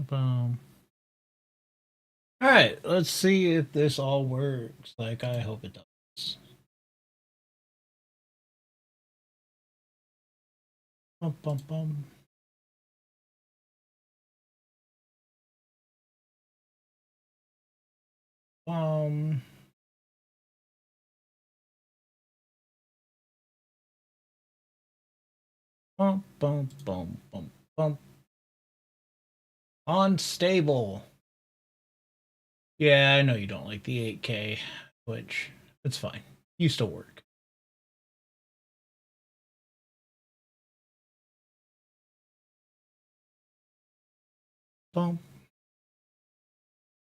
boom. All right, let's see if this all works like I hope it does. Bum, bum, bum. Bum. Bum, bum, bum, bum, bum. Unstable. Yeah, I know you don't like the 8K, which it's fine. You still work. Bum.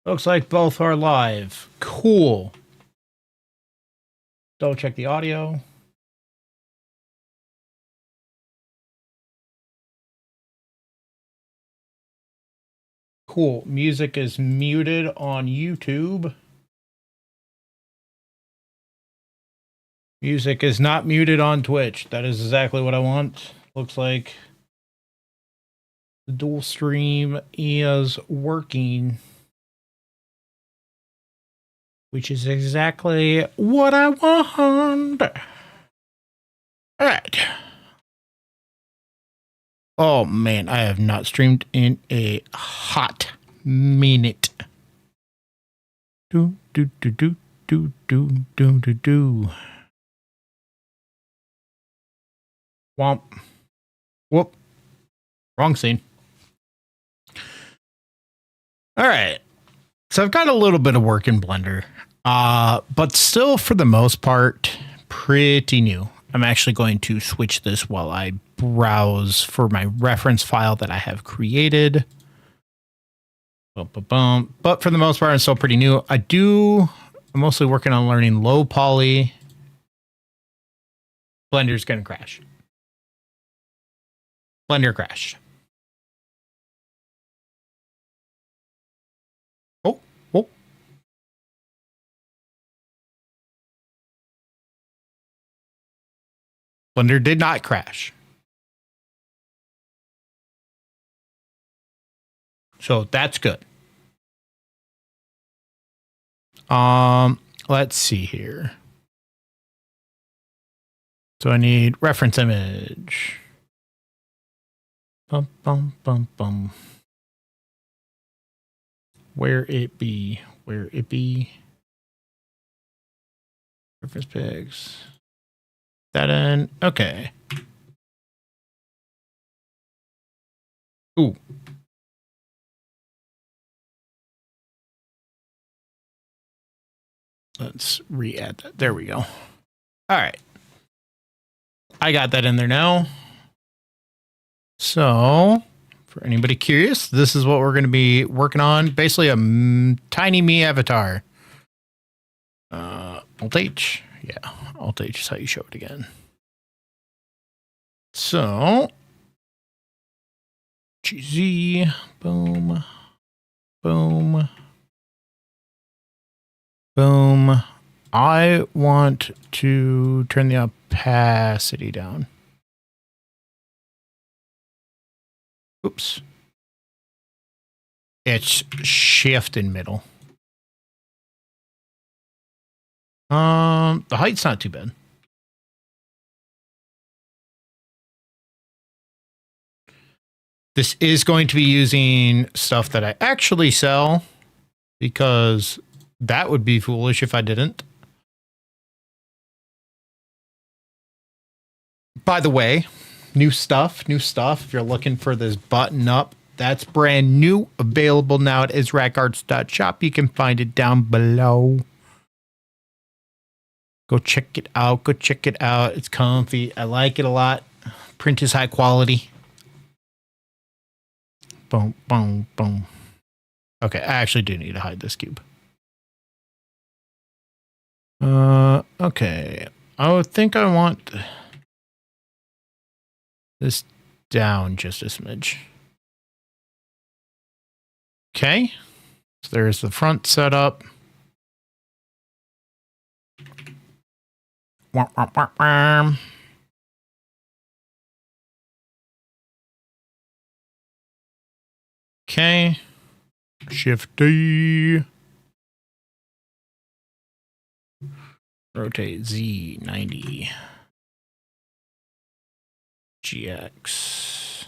Looks like both are live. Cool. Double check the audio. Cool. Music is muted on YouTube. Music is not muted on Twitch. That is exactly what I want. Looks like the dual stream is working, which is exactly what I want. All right. Oh man, I have not streamed in a hot minute. Do do do do do do do do do. Womp. Whoop. Wrong scene. All right. So I've got a little bit of work in Blender, but still for the most part, pretty new. I'm actually going to switch this while I browse for my reference file that I have created. But for the most part, I'm still pretty new. I'm mostly working on learning low poly. Blender's going to crash. Blender crashed. Oh. Blender did not crash. So that's good. Let's see here. So I need reference image. Bum, bum, bum, bum. Where it be? Reference pics. That in. Okay. Ooh. Let's re-add that. There we go. All right. I got that in there now. So, for anybody curious, this is what we're going to be working on. Basically, a tiny me avatar. Alt-H. Yeah, Alt-H is how you show it again. So, GZ. Boom. Boom. Boom. I want to turn the opacity down. Oops. It's shift in middle. The height's not too bad. This is going to be using stuff that I actually sell, because that would be foolish if I didn't. By the way, new stuff. If you're looking for this button up, that's brand new, available now at izarakarts.shop. You can find it down below. Go check it out. It's comfy. I like it a lot. Print is high quality. Boom, boom, boom. Okay, I actually do need to hide this cube. Okay. I think I want this down just a smidge. Okay. So there's the front setup. Okay. Shift D. Rotate Z 90. GX.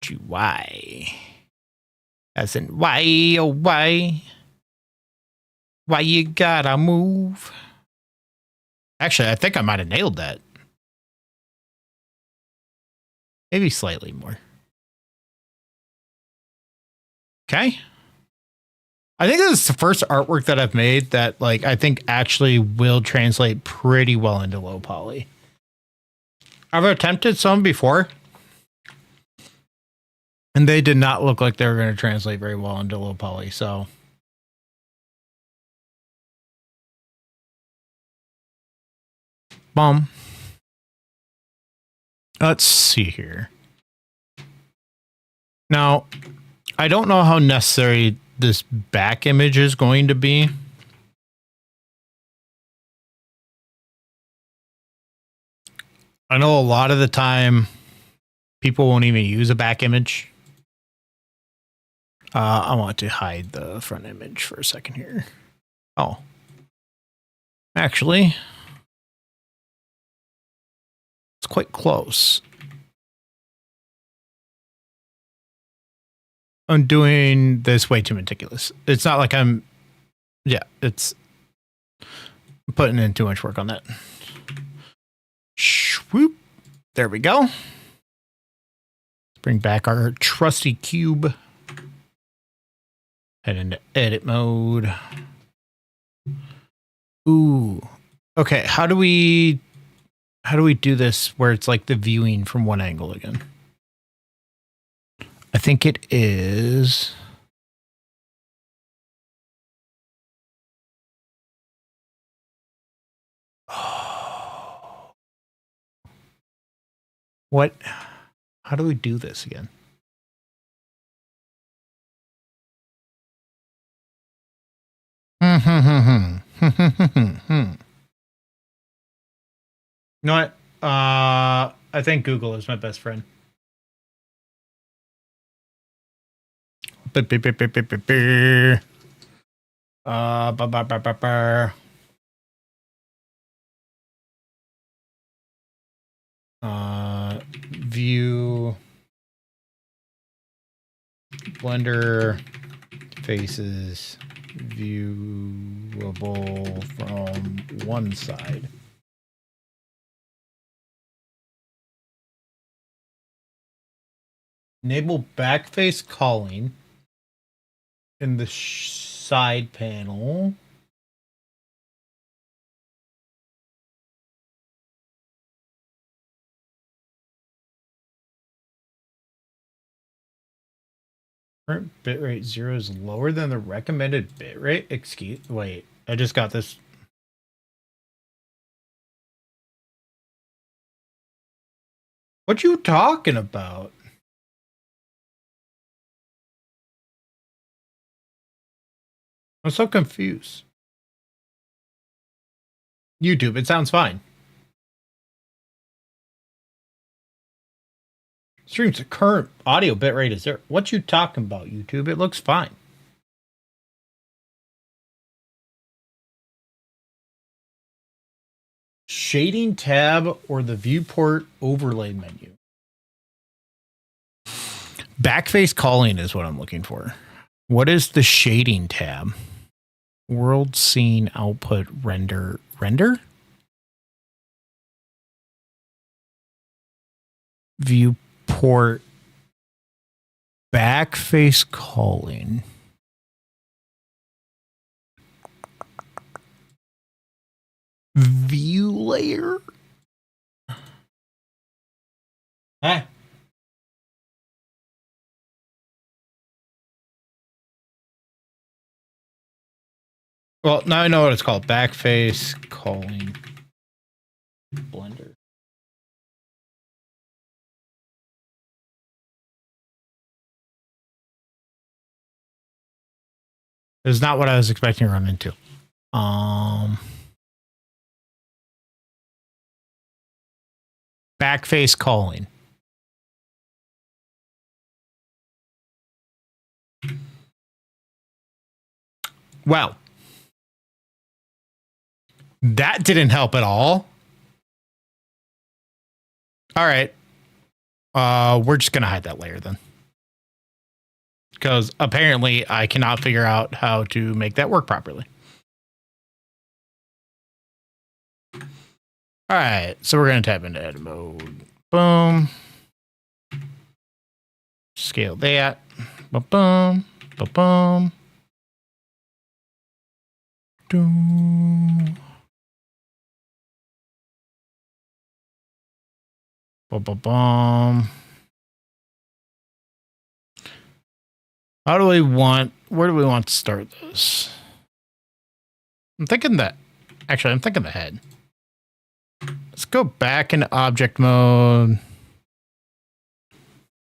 GY. As in why, oh why? Why you gotta move? Actually, I think I might have nailed that. Maybe slightly more. Okay. I think this is the first artwork that I've made that, like, I think actually will translate pretty well into low poly. I've attempted some before, and they did not look like they were going to translate very well into low poly, so. Bum. Let's see here. Now, I don't know how necessary this back image is going to be. I know a lot of the time people won't even use a back image. I want to hide the front image for a second here. Oh. Actually, it's quite close. I'm doing this way too meticulous. It's not like I'm... Yeah, it's... I'm putting in too much work on that. Swoop. There we go. Let's bring back our trusty cube. Head into edit mode. Ooh. Okay, how do we do this where it's like the viewing from one angle again? I think it is... Oh. What? How do we do this again? You know what? I think Google is my best friend. View Blender faces viewable from one side. Enable backface calling in the side panel. Current bitrate 0 is lower than the recommended bitrate. Wait, I just got this. What you talking about? I'm so confused. YouTube, it sounds fine. Stream's current audio bitrate is 0. What you talking about, YouTube? It looks fine. Shading tab or the viewport overlay menu. Backface calling is what I'm looking for. What is the shading tab? World scene output render. Viewport backface calling. View layer. Huh? Well, now I know what it's called. Backface calling Blender. It's not what I was expecting to run into. Backface calling. Well, that didn't help at all. All right. We're just going to hide that layer then. Because apparently I cannot figure out how to make that work properly. All right. So we're going to tap into edit mode. Boom. Scale that. Ba-boom. Ba-boom. Doom. Ba-ba-bum. How do we want, where do we want to start this? I'm thinking the head. Let's go back into object mode.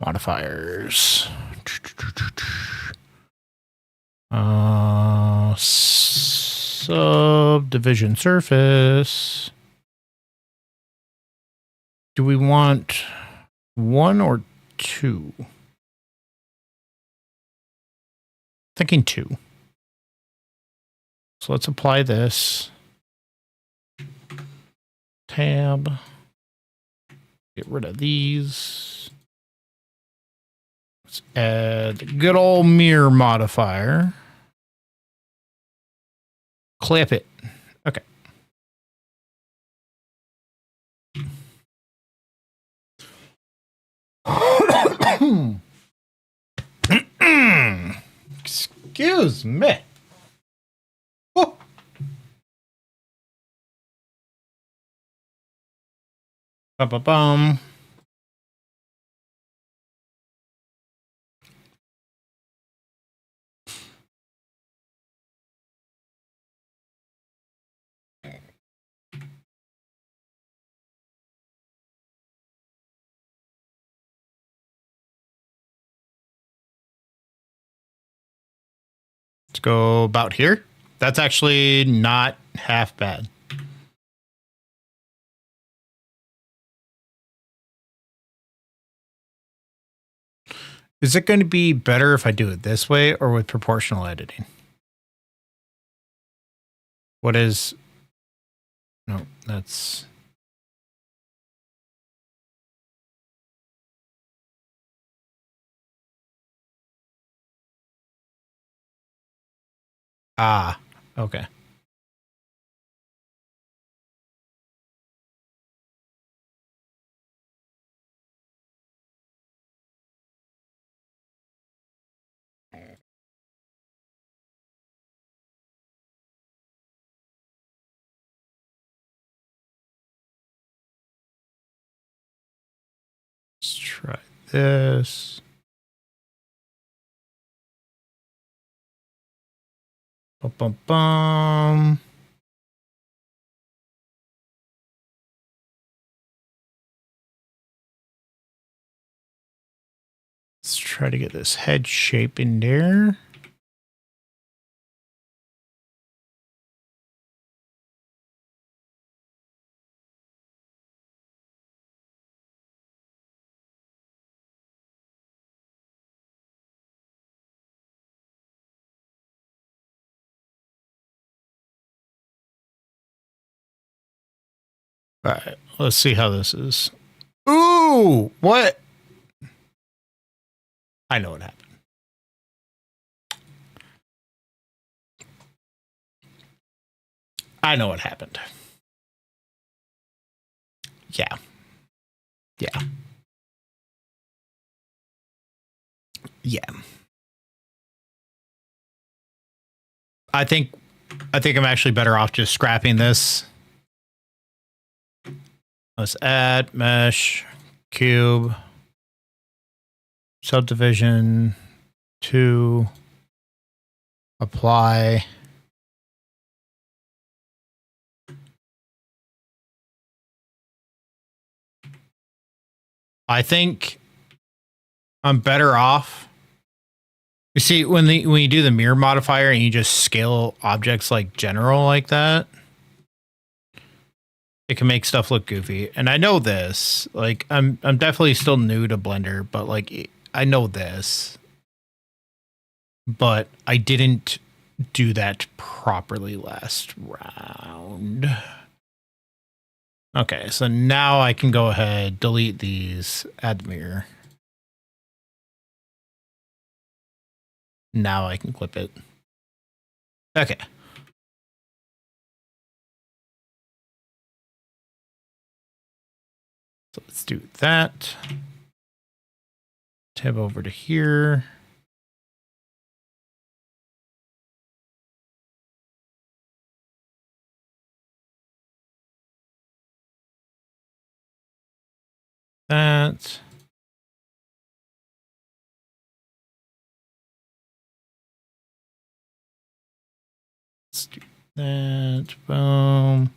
Modifiers. Subdivision surface. Do we want 1 or 2? Thinking 2. So let's apply this. Tab. Get rid of these. Let's add the good old mirror modifier. Clip it. Okay. Excuse me. Oh. Ba-ba-bum. Let's go about here. That's actually not half bad. Is it going to be better if I do it this way or with proportional editing? What is... No, that's... Ah, okay. Let's try this. Bum, bum, bum. Let's try to get this head shape in there. All right, let's see how this is. Ooh, what? I know what happened. I know what happened. Yeah. Yeah. Yeah. I think I'm actually better off just scrapping this. Let's add mesh, cube, subdivision, 2, apply. I think I'm better off. You see, when you do the mirror modifier and you just scale objects like general like that, it can make stuff look goofy. And I know this. Like, I'm definitely still new to Blender, but like I know this. But I didn't do that properly last round. Okay, so now I can go ahead, delete these, add the mirror. Now I can clip it. Okay. So let's do that. Tab over to here. That. Let's do that. Boom.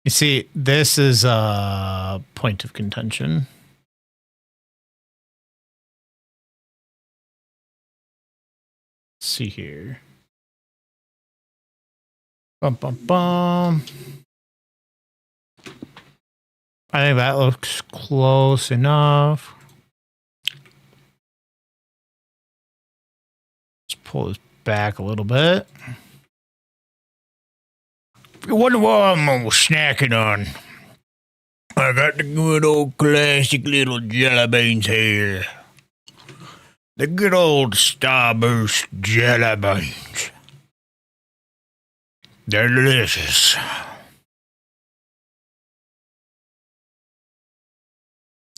You see, this is a point of contention. Let's see here. Bum, bum, bum. I think that looks close enough. Let's pull this back a little bit. You wonder what I'm snacking on. I got the good old classic little jelly beans here. The good old Starburst jelly beans. They're delicious.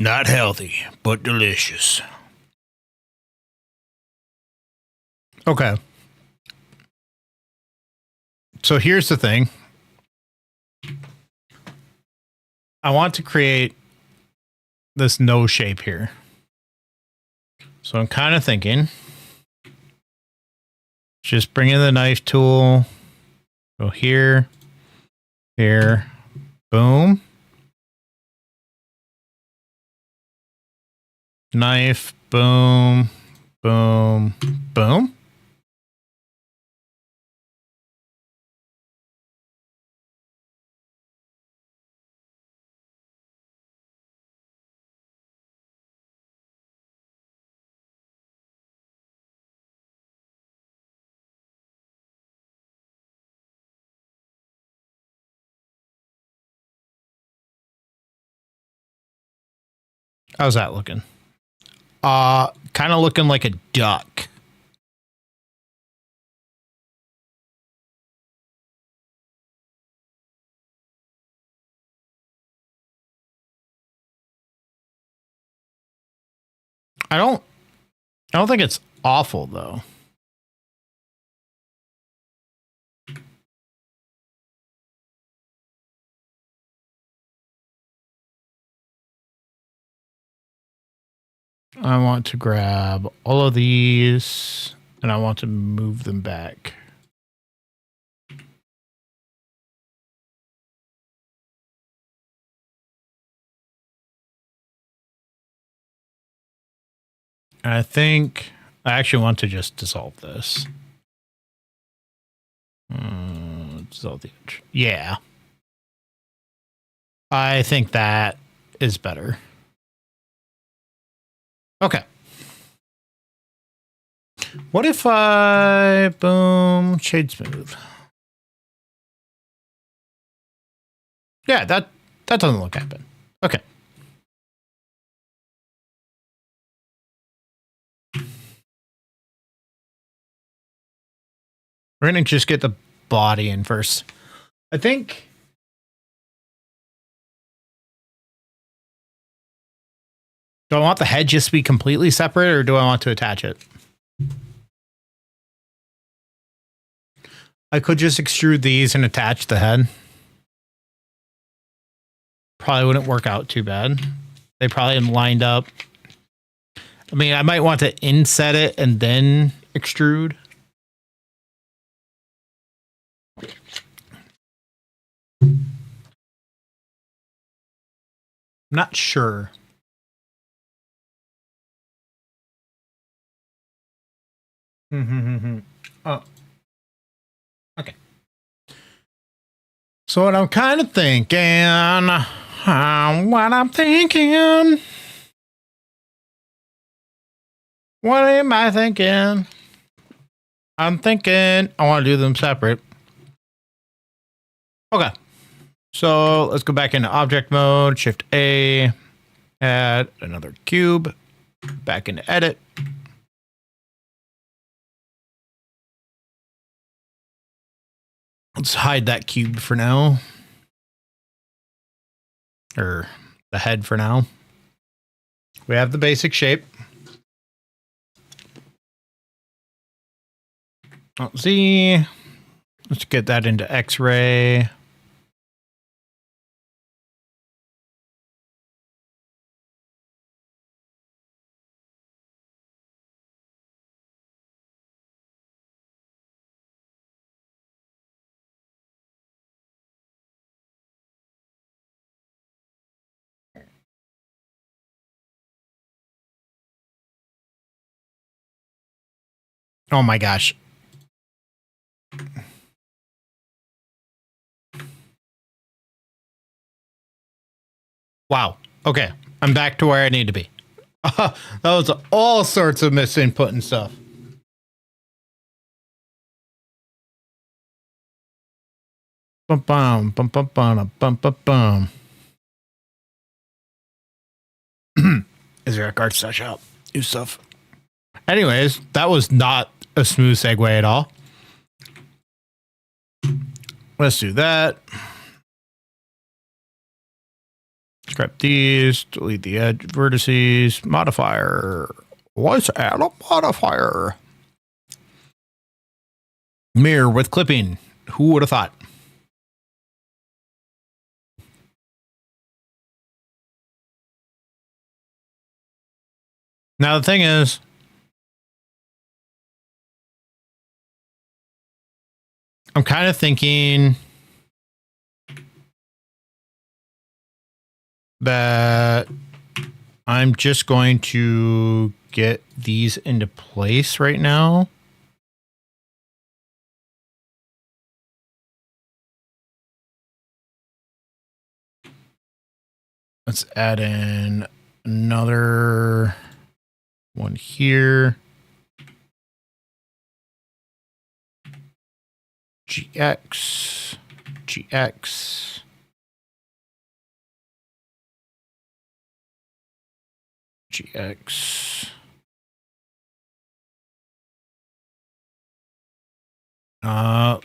Not healthy, but delicious. Okay. So here's the thing. I want to create this nose shape here. So I'm kind of thinking, just bring in the knife tool, go here, here, boom. Knife, boom, boom, boom. How's that looking? Kind of looking like a duck. I don't think it's awful though. I want to grab all of these and I want to move them back. I think I actually want to just dissolve this. Dissolve the edge. Yeah. I think that is better. Okay. What if I boom shade smooth? Yeah, that doesn't look that bad. Okay. We're gonna just get the body in first. I think. Do I want the head just to be completely separate or do I want to attach it? I could just extrude these and attach the head. Probably wouldn't work out too bad. They probably lined up. I mean, I might want to inset it and then extrude. I'm not sure. Oh. Okay. So what I'm kind of thinking, What I'm thinking. What am I thinking? I'm thinking I want to do them separate. Okay. So let's go back into object mode, Shift A, add another cube, back into edit. Let's hide that cube for now. Or the head for now. We have the basic shape. Z. Let's get that into X-ray. Oh my gosh. Wow. Okay. I'm back to where I need to be. That was all sorts of misinput and stuff. Bum bum bum bum bum bum bum bum. izarakarts.shop. New stuff. Anyways, that was not a smooth segue at all. Let's do that. Scrap these, delete the edge vertices, modifier. Let's add a modifier. Mirror with clipping. Who would have thought? Now the thing is, I'm kind of thinking that I'm just going to get these into place right now. Let's add in another one here. GX, GX. GX.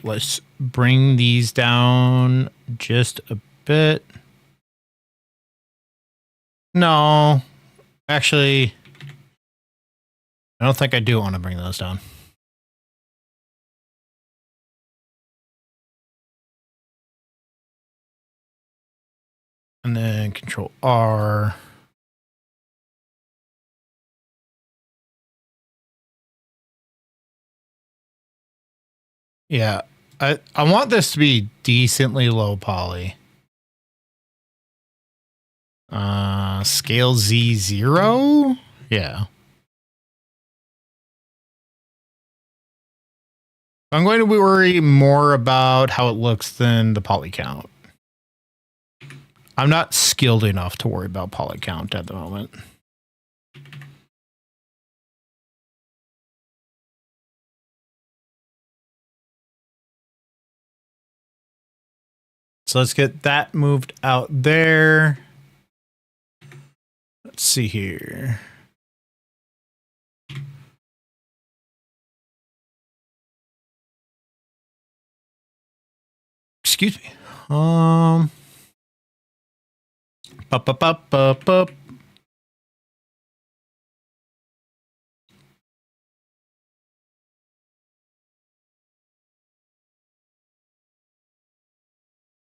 Let's bring these down just a bit. No, actually, I don't think I do want to bring those down. And then Control R. Yeah, I want this to be decently low poly. Scale Z0? Yeah. I'm going to worry more about how it looks than the poly count. I'm not skilled enough to worry about poly count at the moment. So let's get that moved out there. Let's see here. Excuse me. Up.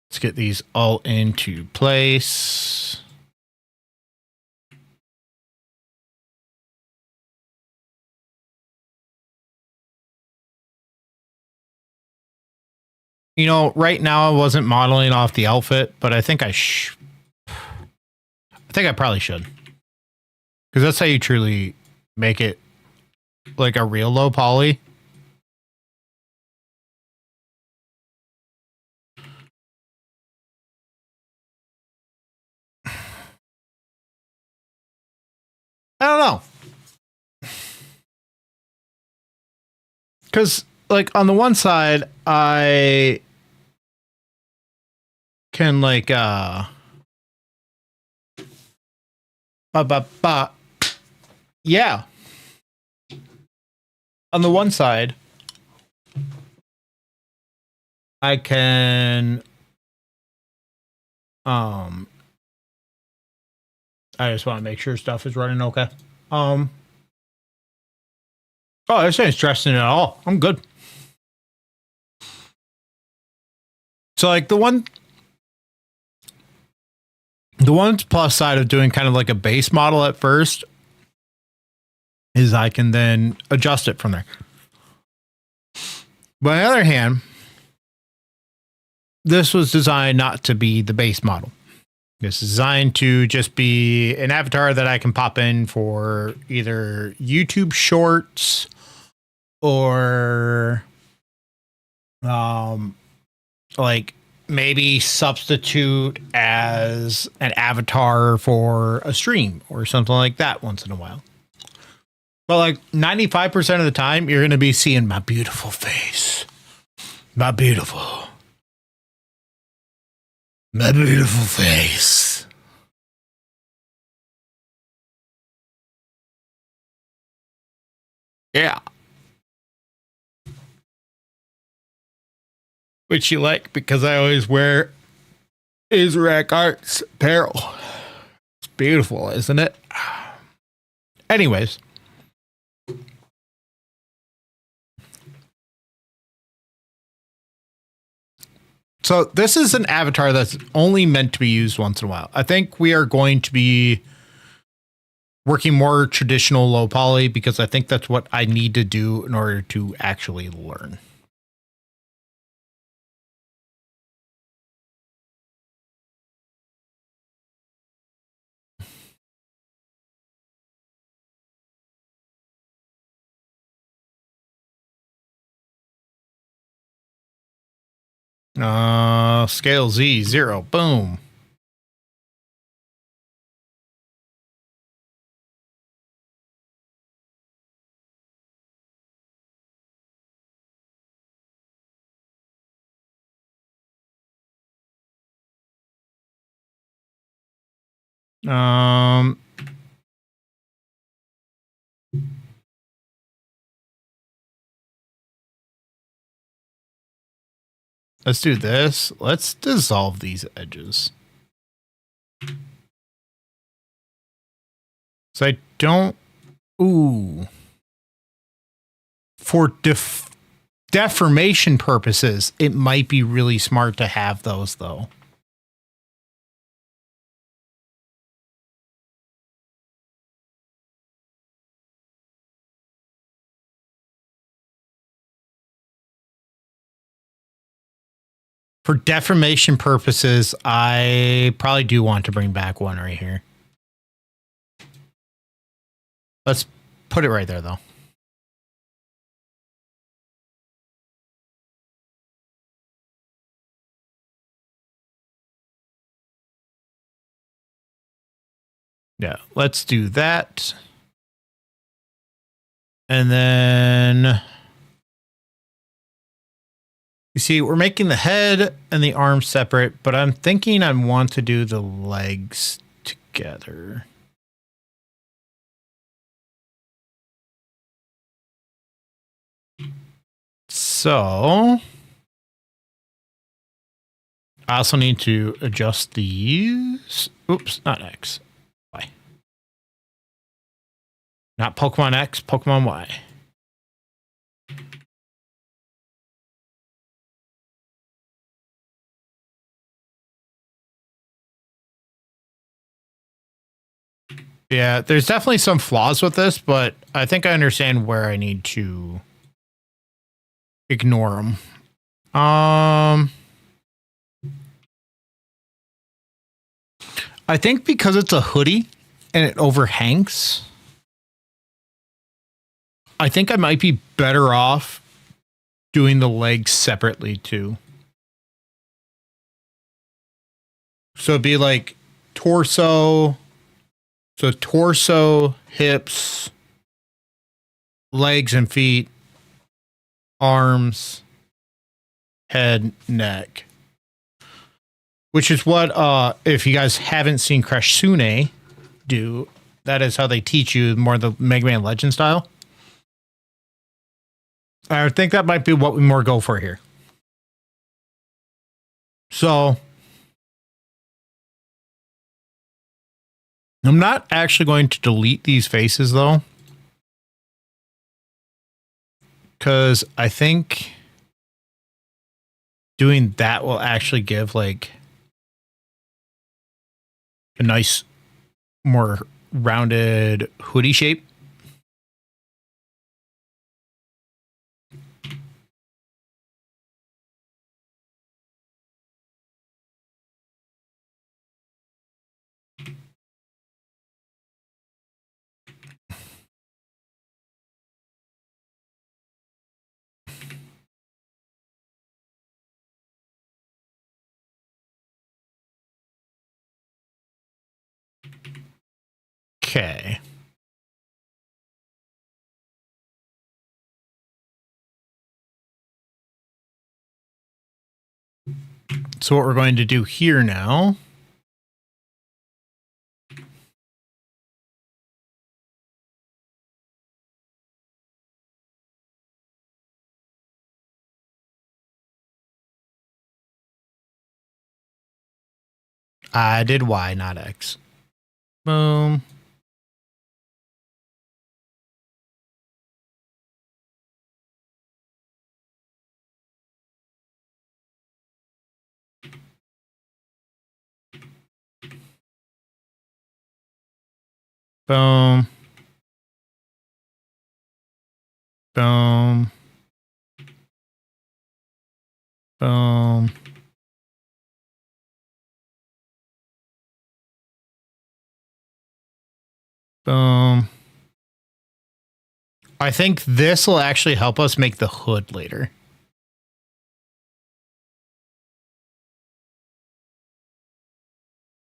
Let's get these all into place. You know, right now I wasn't modeling off the outfit, but I think I probably should. Because that's how you truly make it like a real low poly. I don't know. Because, like, on the one side, I can, like, yeah. On the one side, I can, I just want to make sure stuff is running okay. Oh, this ain't stressing at all. I'm good. So, like, the one plus side of doing kind of like a base model at first is I can then adjust it from there. But on the other hand, this was designed not to be the base model. It's designed to just be an avatar that I can pop in for either YouTube shorts or like maybe substitute as an avatar for a stream or something like that once in a while. But like 95% of the time, you're going to be seeing my beautiful face. My beautiful face. Yeah. Which you like because I always wear Izarakarts apparel. It's beautiful, isn't it? Anyways. So this is an avatar that's only meant to be used once in a while. I think we are going to be working more traditional low poly because I think that's what I need to do in order to actually learn. Scale Z 0. Boom. Let's do this. Let's dissolve these edges. So I don't. Ooh. For deformation purposes, it might be really smart to have those, though. For deformation purposes, I probably do want to bring back one right here. Let's put it right there, though. Yeah, let's do that. And then you see, we're making the head and the arms separate, but I'm thinking I want to do the legs together. So I also need to adjust these. Oops, not X. Y. Not Pokemon X, Pokemon Y. Yeah, there's definitely some flaws with this, but I think I understand where I need to ignore them. I think because it's a hoodie and it overhangs, I think I might be better off doing the legs separately too. So it'd be like torso, So torso, hips, legs and feet, arms, head, neck. Which is what, if you guys haven't seen Crash Sune do, that is how they teach you more the Mega Man Legend style. I think that might be what we more go for here. So I'm not actually going to delete these faces though, because I think doing that will actually give like a nice, more rounded hoodie shape. Okay. So what we're going to do here now I did Y, not X. Boom. Boom. Boom. Boom. Boom. I think this will actually help us make the hood later.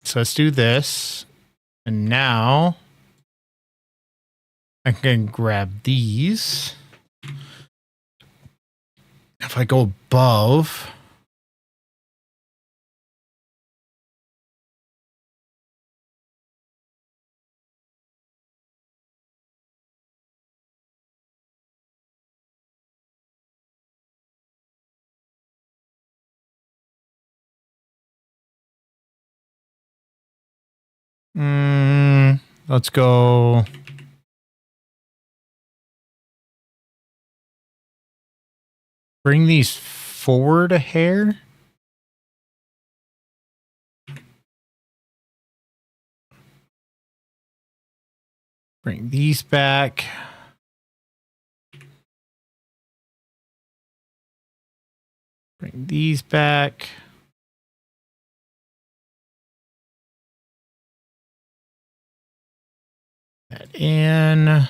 So let's do this. And now I can grab these. If I go above, let's go. Bring these forward a hair. Bring these back. Bring these back. That in.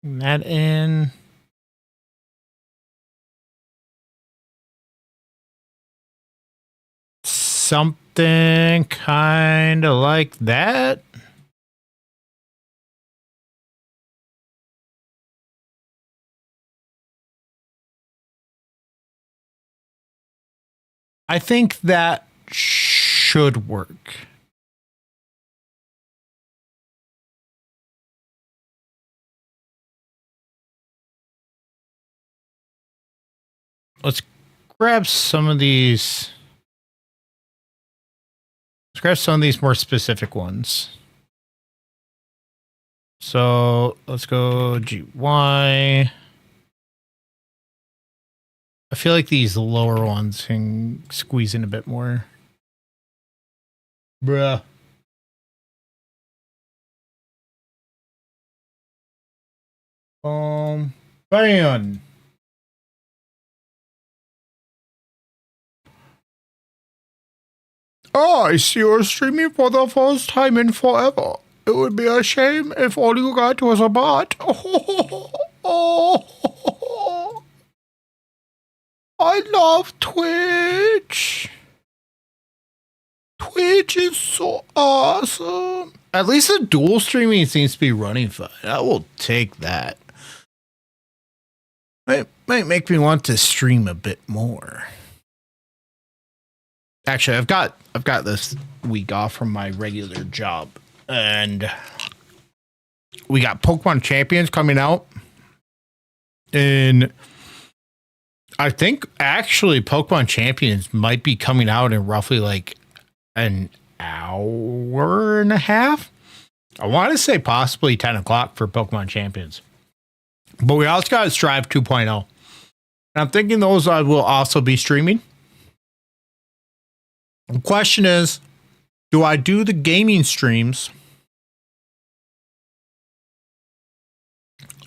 That in. Something kind of like that. I think that should work. Let's grab some of these. Let's grab some of these more specific ones. So let's go GY. I feel like these lower ones can squeeze in a bit more. Bruh. Bam. Oh, I see you're streaming for the first time in forever. It would be a shame if all you got was a bot. Oh. I love Twitch. Twitch is so awesome. At least the dual streaming seems to be running fine. I will take that. It might make me want to stream a bit more. Actually, I've got this week off from my regular job, and we got Pokemon Champions coming out. And I think actually Pokemon Champions might be coming out in roughly like an hour and a half. I want to say possibly 10 o'clock for Pokemon Champions. But we also got Strive 2.0. And I'm thinking those I will also be streaming. The question is, do I do the gaming streams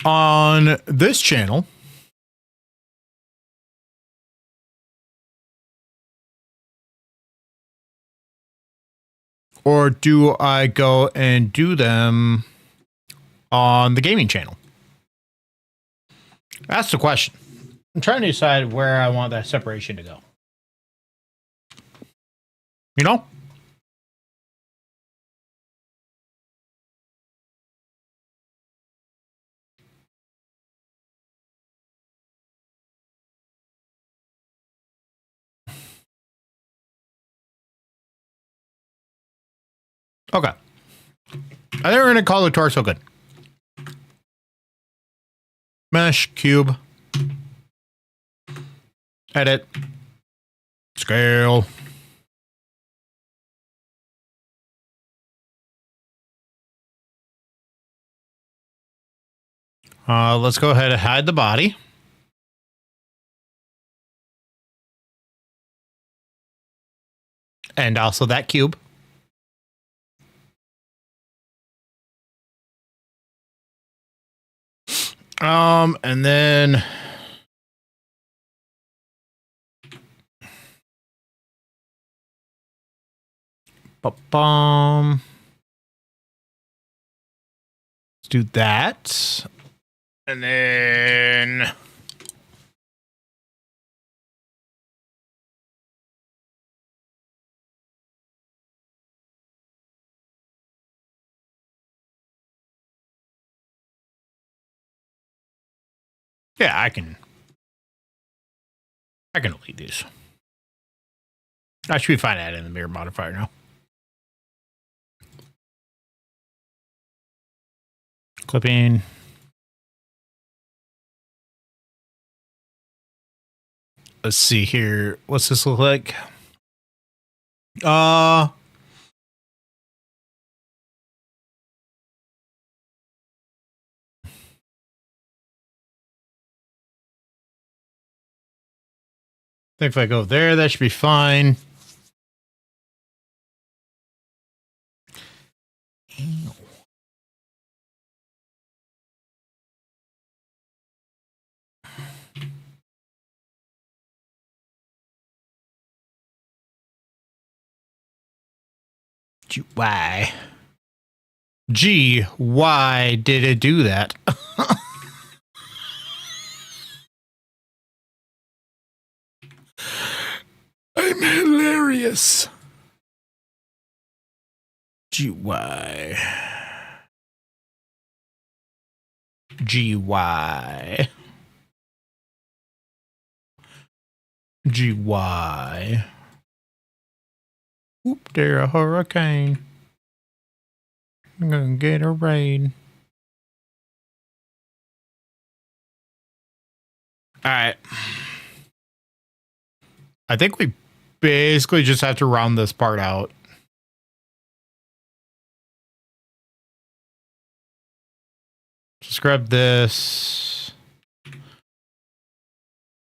on this channel? Or do I go and do them on the gaming channel? That's the question. I'm trying to decide where I want that separation to go. You know? Okay. I think we're going to call the torso good. Mesh, cube. Edit. Scale. Let's go ahead and hide the body. And also that cube. And then let's do that. And then yeah, I can delete these. I should be fine adding the mirror modifier now. Clipping. Let's see here. What's this look like? I think if I go there, that should be fine. Ew. Why? Gee, why did it do that? I'm hilarious. Gee, why? Gee, why? Gee, why? Whoop, there a hurricane. I'm gonna get a rain. Alright. I think we basically just have to round this part out. Just grab this.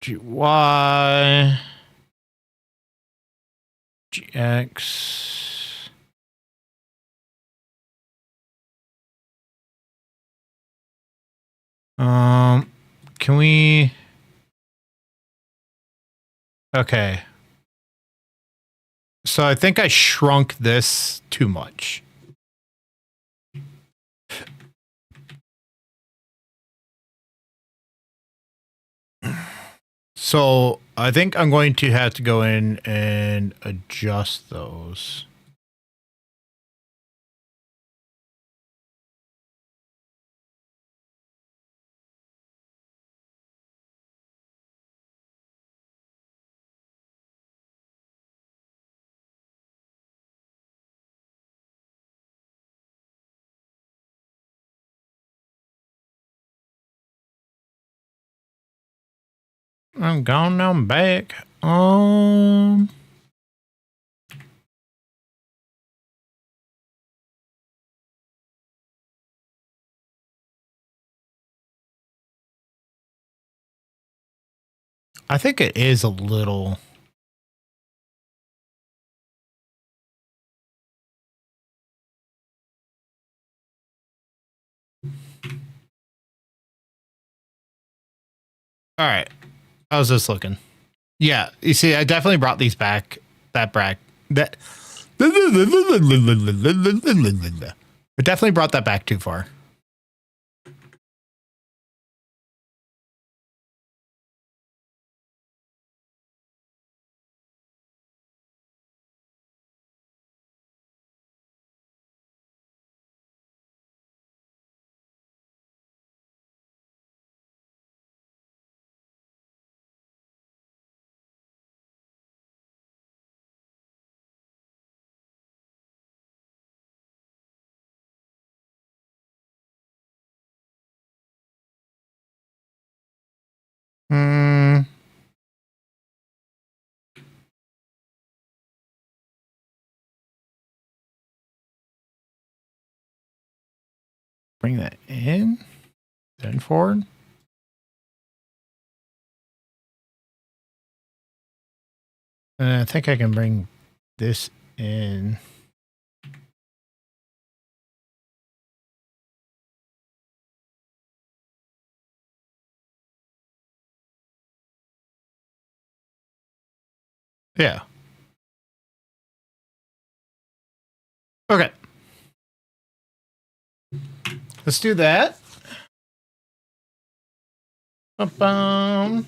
GY. GX. Can we? Okay. So I think I shrunk this too much. So I think I'm going to have to go in and adjust those. I'm gone now. I'm back. I think it is a little. All right. How's this looking? Yeah. You see, I definitely brought these back. That brack. That. I definitely brought that back too far. Hmm. Bring that in. Then forward. And I think I can bring this in. Yeah. Okay. Let's do that. Ba-bum.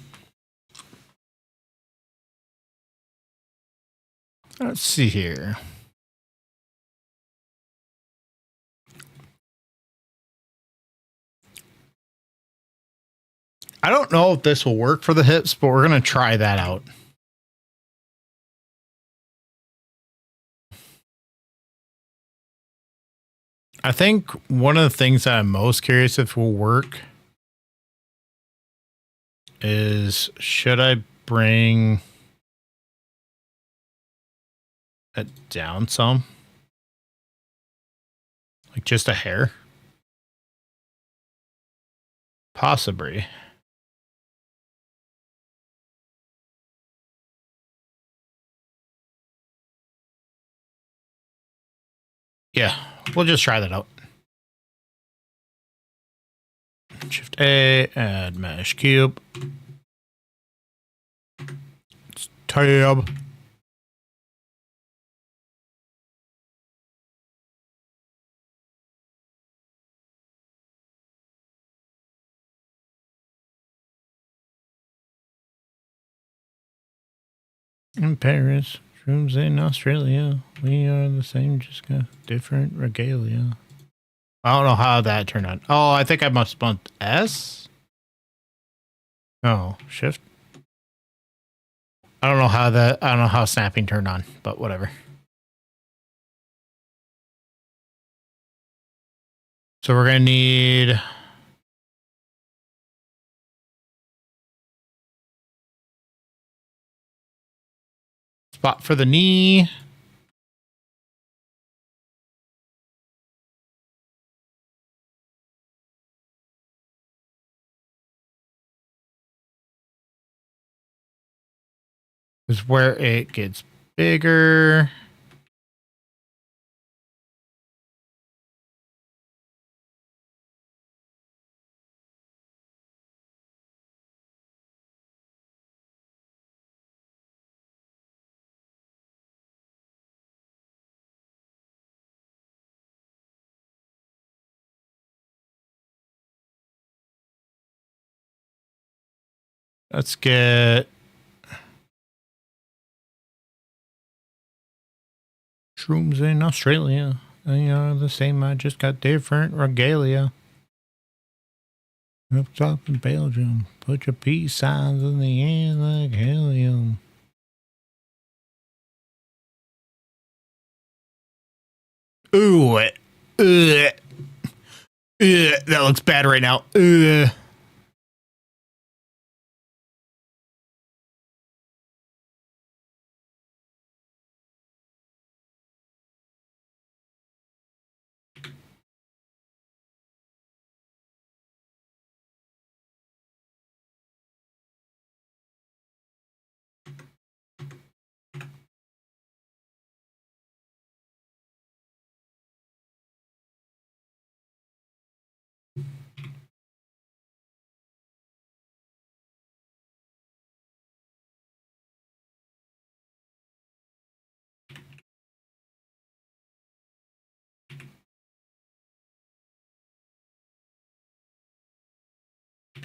Let's see here. I don't know if this will work for the hips, but we're going to try that out. I think one of the things that I'm most curious if will work is, should I bring it down some? Like just a hair? Possibly. Yeah, we'll just try that out. Shift A, add mesh cube. Tab. In Paris, rooms in Australia. We are the same, just got different regalia. I don't know how that turned out. Oh, I think I must bump S. Oh, shift. I don't know how snapping turned on, but whatever. So we're gonna need spot for the knee. Is where it gets bigger. Let's get shrooms in Australia. They are the same, I just got different regalia. Up top in Belgium, put your peace signs in the air like helium. Ooh, that looks bad right now.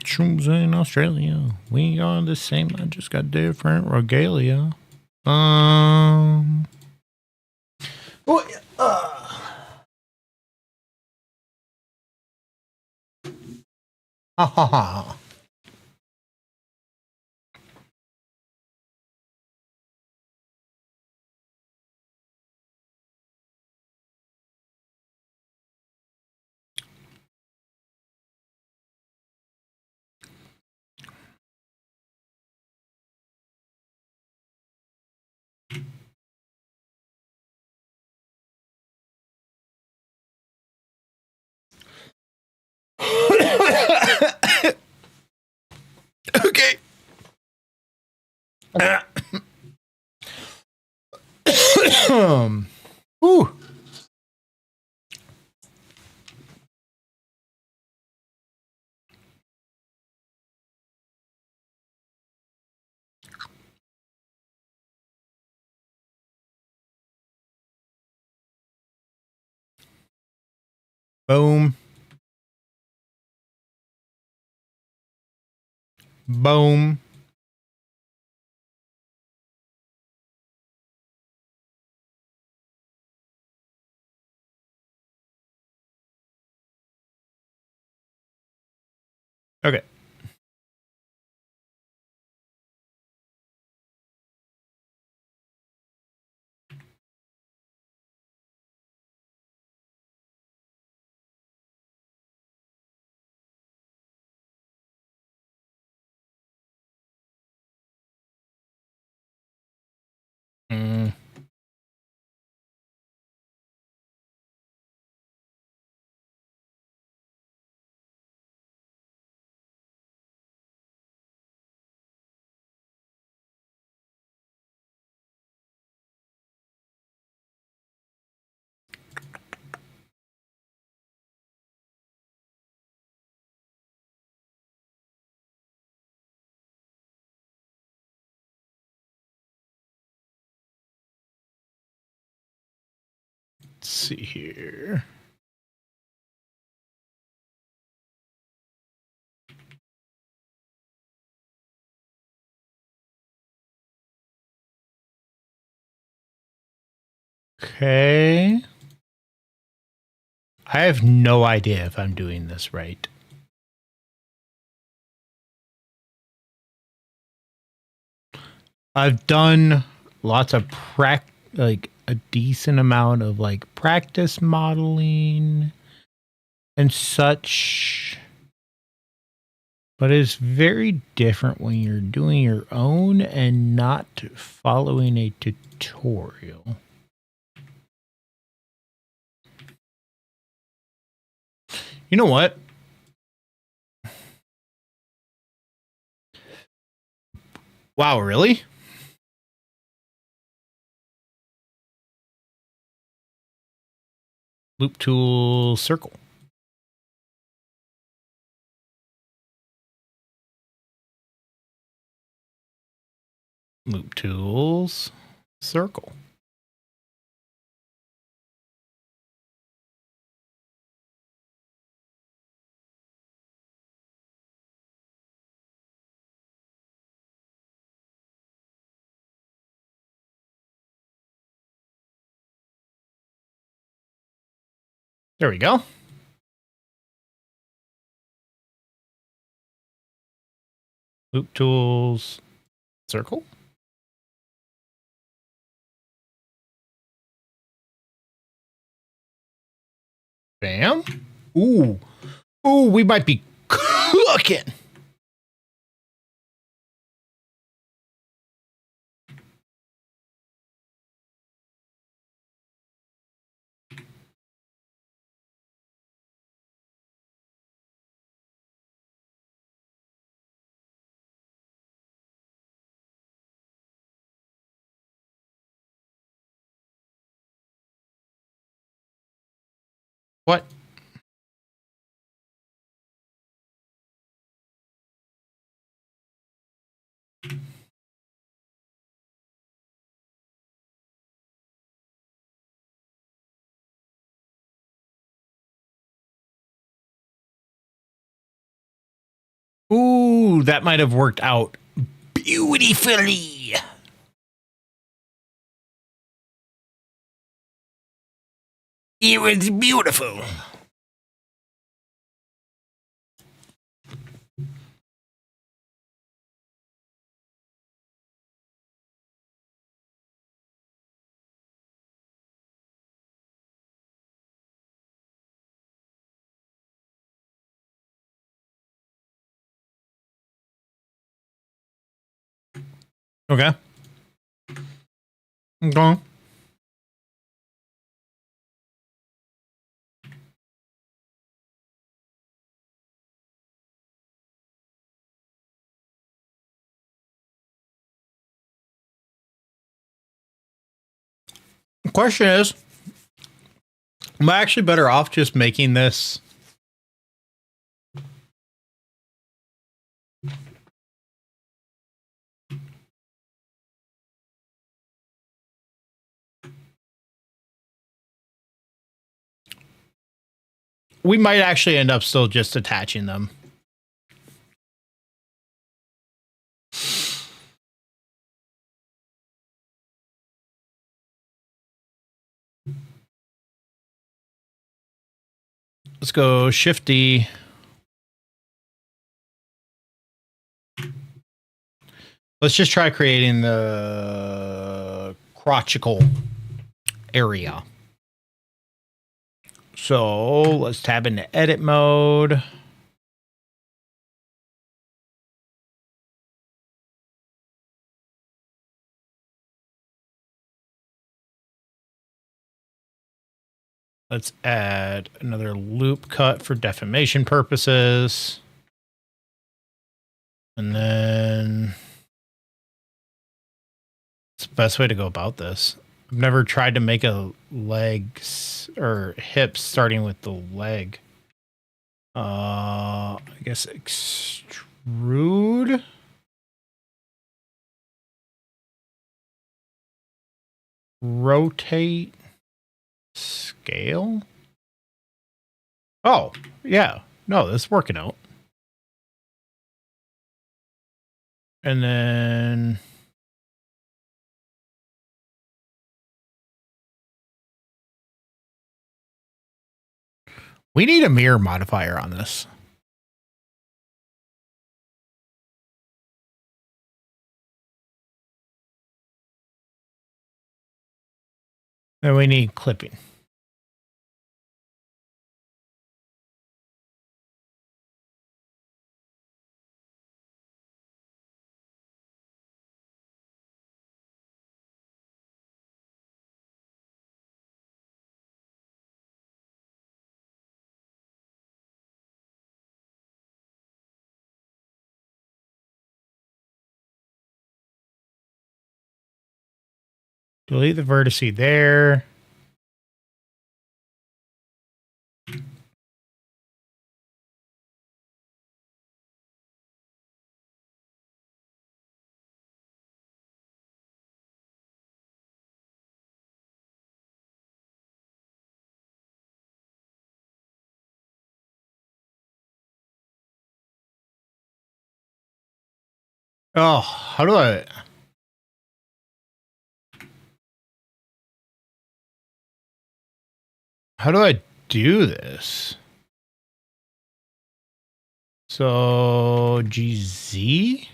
Shrooms in Australia. We are the same, I just got different regalia. Oh, ha ha ha. Okay. Ooh. Boom. Boom. Okay. Mm. Let's see here. Okay. I have no idea if I'm doing this right. I've done lots of like a decent amount of like practice modeling and such. But it's very different when you're doing your own and not following a tutorial. You know what? Wow, really? Loop tool circle. Loop tools circle. There we go. Loop tools, circle. Bam. Ooh. Ooh, we might be cooking. What? Ooh, that might have worked out beautifully. It was beautiful. Okay. Okay. The question is, am I actually better off just making this? We might actually end up still just attaching them. Let's go Shift D. Let's just try creating the crotchical area. So let's tab into edit mode. Let's add another loop cut for defamation purposes. And then it's the best way to go about this. I've never tried to make a legs or hips starting with the leg. I guess extrude. Rotate. Scale. Oh, yeah. No, this is working out. And then we need a mirror modifier on this. And we need clipping. Delete the vertice there. Oh, how do I do this. So GZ.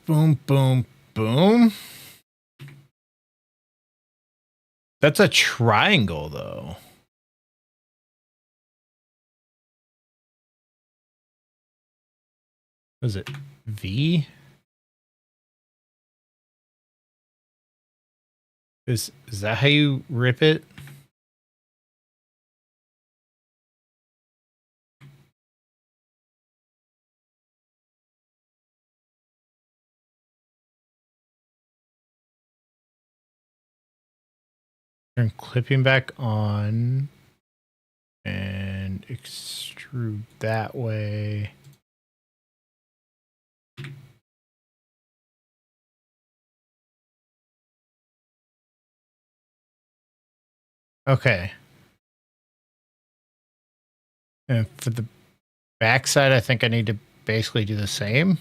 Boom, boom, boom. That's a triangle, though. Was it V? Is that how you rip it? Turn clipping back on and extrude that way. Okay. And for the backside, I think I need to basically do the same.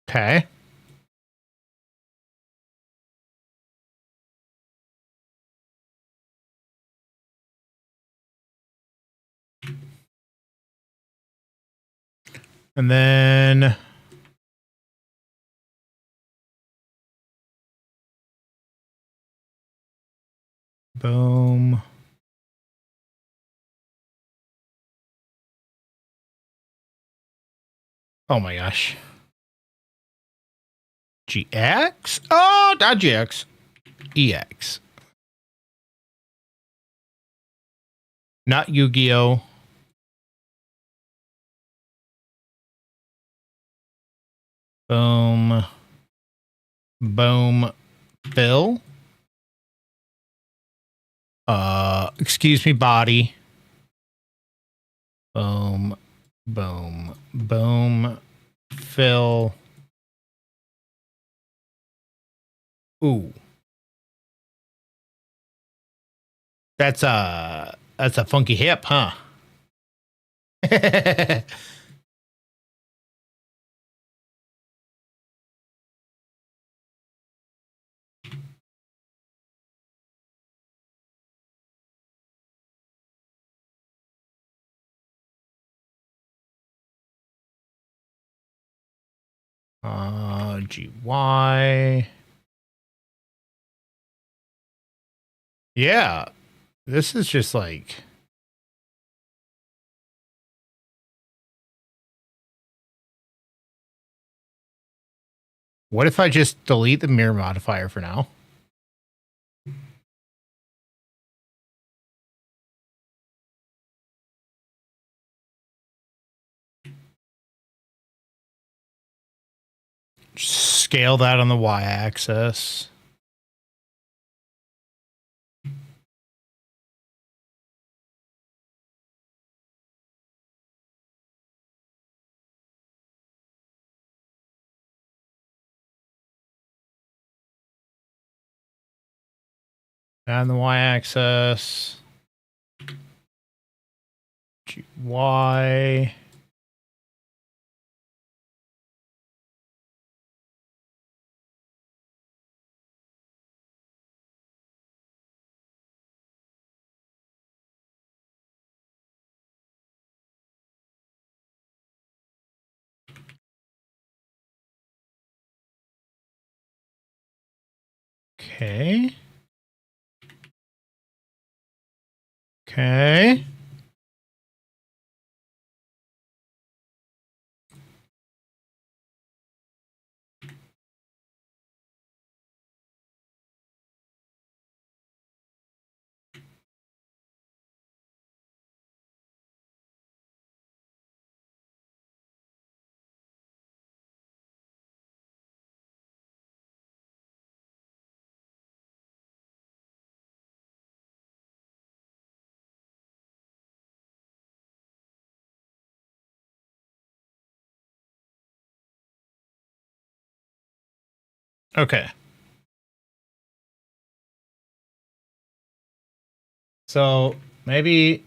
Okay. And then boom. Oh my gosh. GX? Oh, not GX. EX. Not Yu-Gi-Oh! Boom. Boom. Fill. Excuse me, body. Boom. Boom. Boom. Fill. Ooh. That's a funky hip, huh? GY. Yeah. This is just like, what if I just delete the mirror modifier for now? Scale that on the y-axis. On the y-axis. GY. Okay. Okay. Okay. So maybe.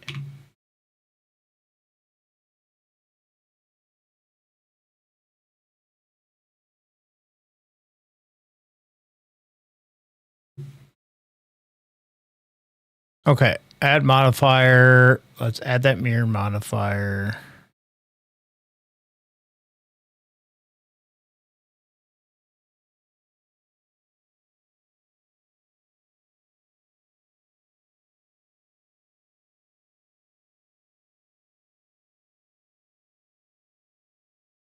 Okay. Add modifier. Let's add that mirror modifier.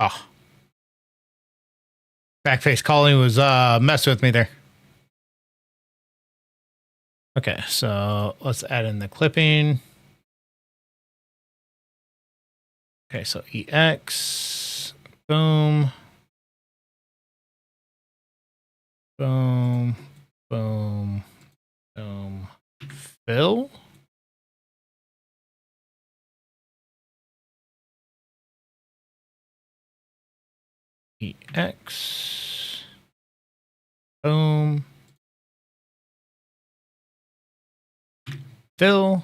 Oh. Backface calling was messing with me there. Okay, so let's add in the clipping. Okay, so EX, boom, boom, boom, boom, fill. EX, boom, fill.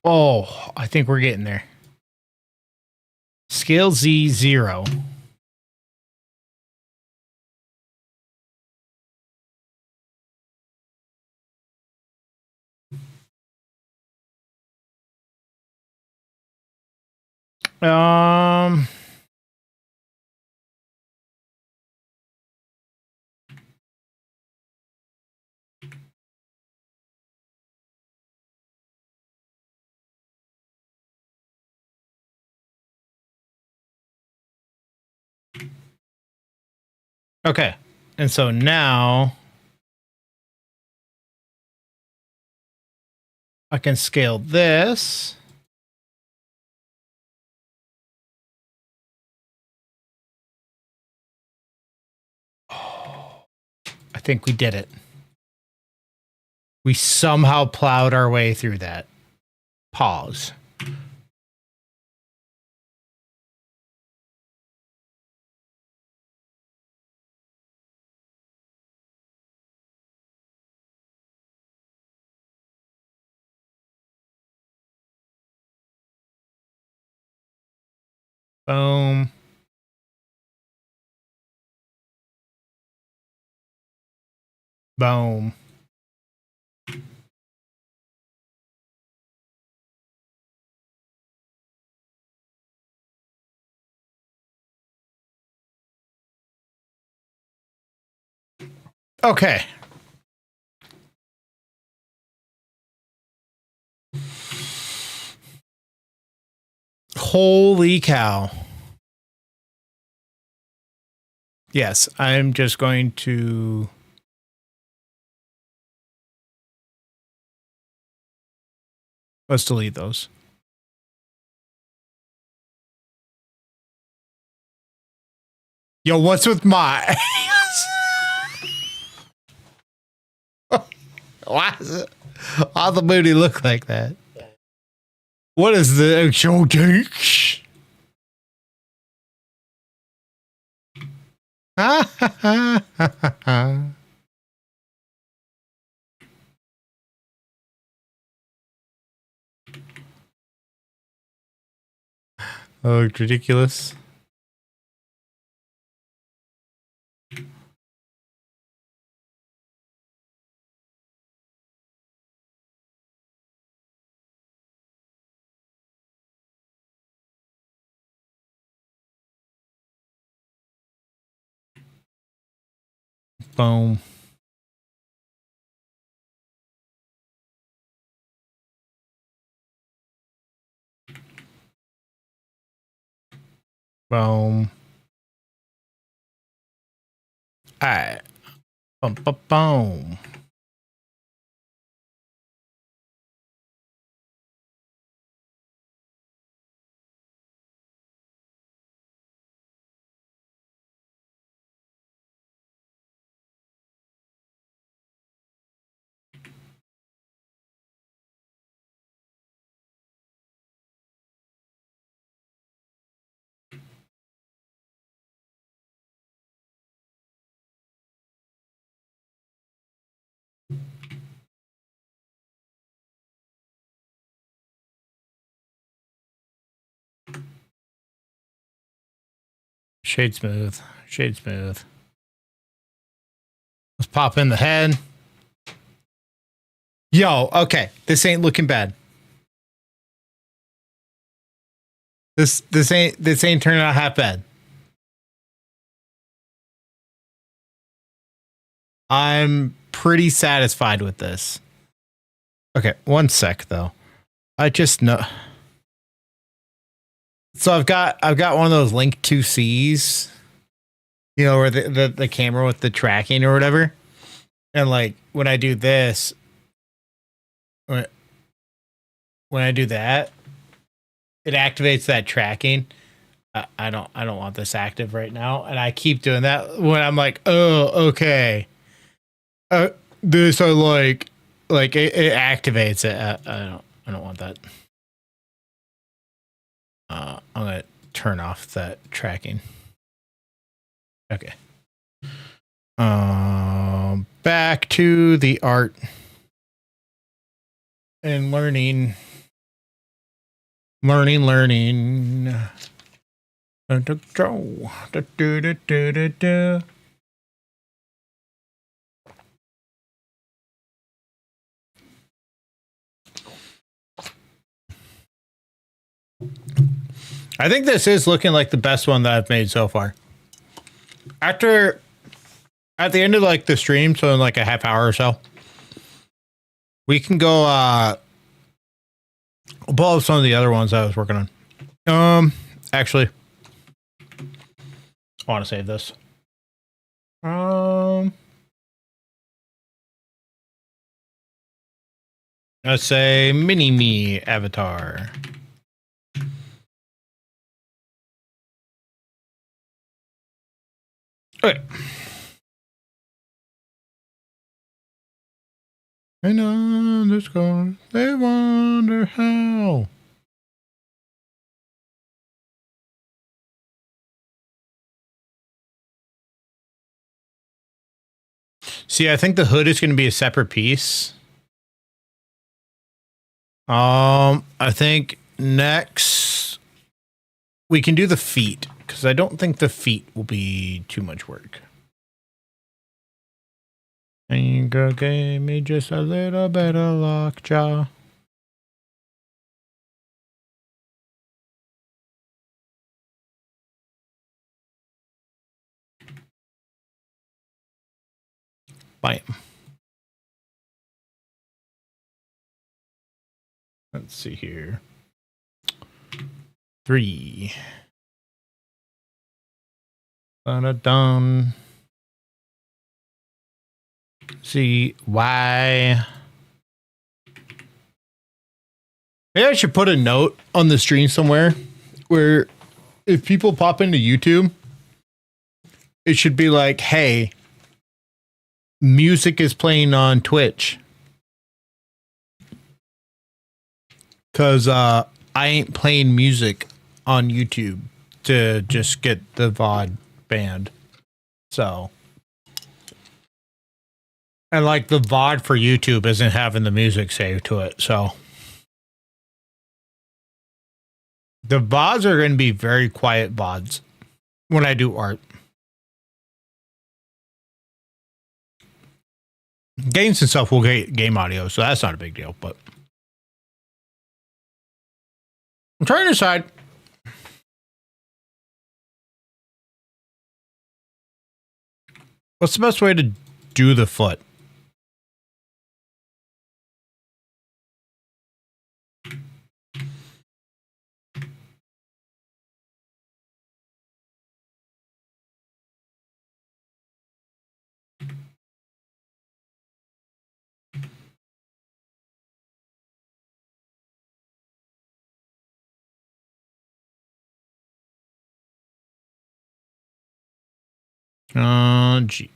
Oh, I think we're getting there. Scale Z 0. Um, okay. And so now I can scale this. Oh, I think we did it. We somehow plowed our way through that. Pause. Boom. Boom. Okay. Holy cow. Yes, I'm just going to. Let's delete those. Yo, what's with my. Why is it? Why the booty look like that? What is the actual tank? Oh, ridiculous. Boom. Boom. All right. Boom, boom, boom. Shade smooth. Shade smooth. Let's pop in the head. Yo, okay. This ain't looking bad. This ain't turning out half bad. I'm pretty satisfied with this. Okay, one sec though. I just know. So I've got one of those Link 2Cs, you know, where the camera with the tracking or whatever. And like when I do this, when I do that, it activates that tracking. I don't want this active right now, and I keep doing that when I'm like, oh, okay. This I like it activates it. I don't want that. I'm gonna turn off that tracking. Okay. Back to the art and learning. I think this is looking like the best one that I've made so far. At the end of like the stream, so in like a half hour or so, we can go pull up some of the other ones I was working on. Actually, I want to save this. Let's say mini me avatar. Okay. And on this goes, they wonder how. See, I think the hood is going to be a separate piece. I think next we can do the feet, because I don't think the feet will be too much work. And you girl gave me just a little bit of lockjaw. Bam. Let's see here. 3. Done. See why. Maybe I should put a note on the stream somewhere where if people pop into YouTube, it should be like, hey, music is playing on Twitch. Because I ain't playing music on YouTube to just get the VOD banned. So. And like the VOD for YouTube isn't having the music saved to it. So. The VODs are going to be very quiet VODs when I do art. Games and stuff will get game audio, so that's not a big deal, but I'm trying to decide. What's the best way to do the foot? GX.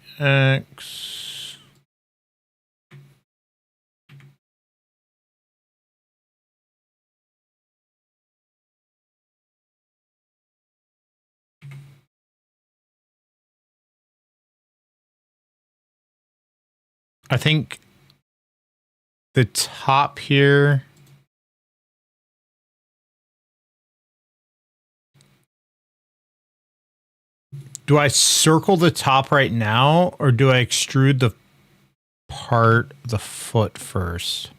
I think the top here. do I circle the top right now, or do I extrude the part of the foot first?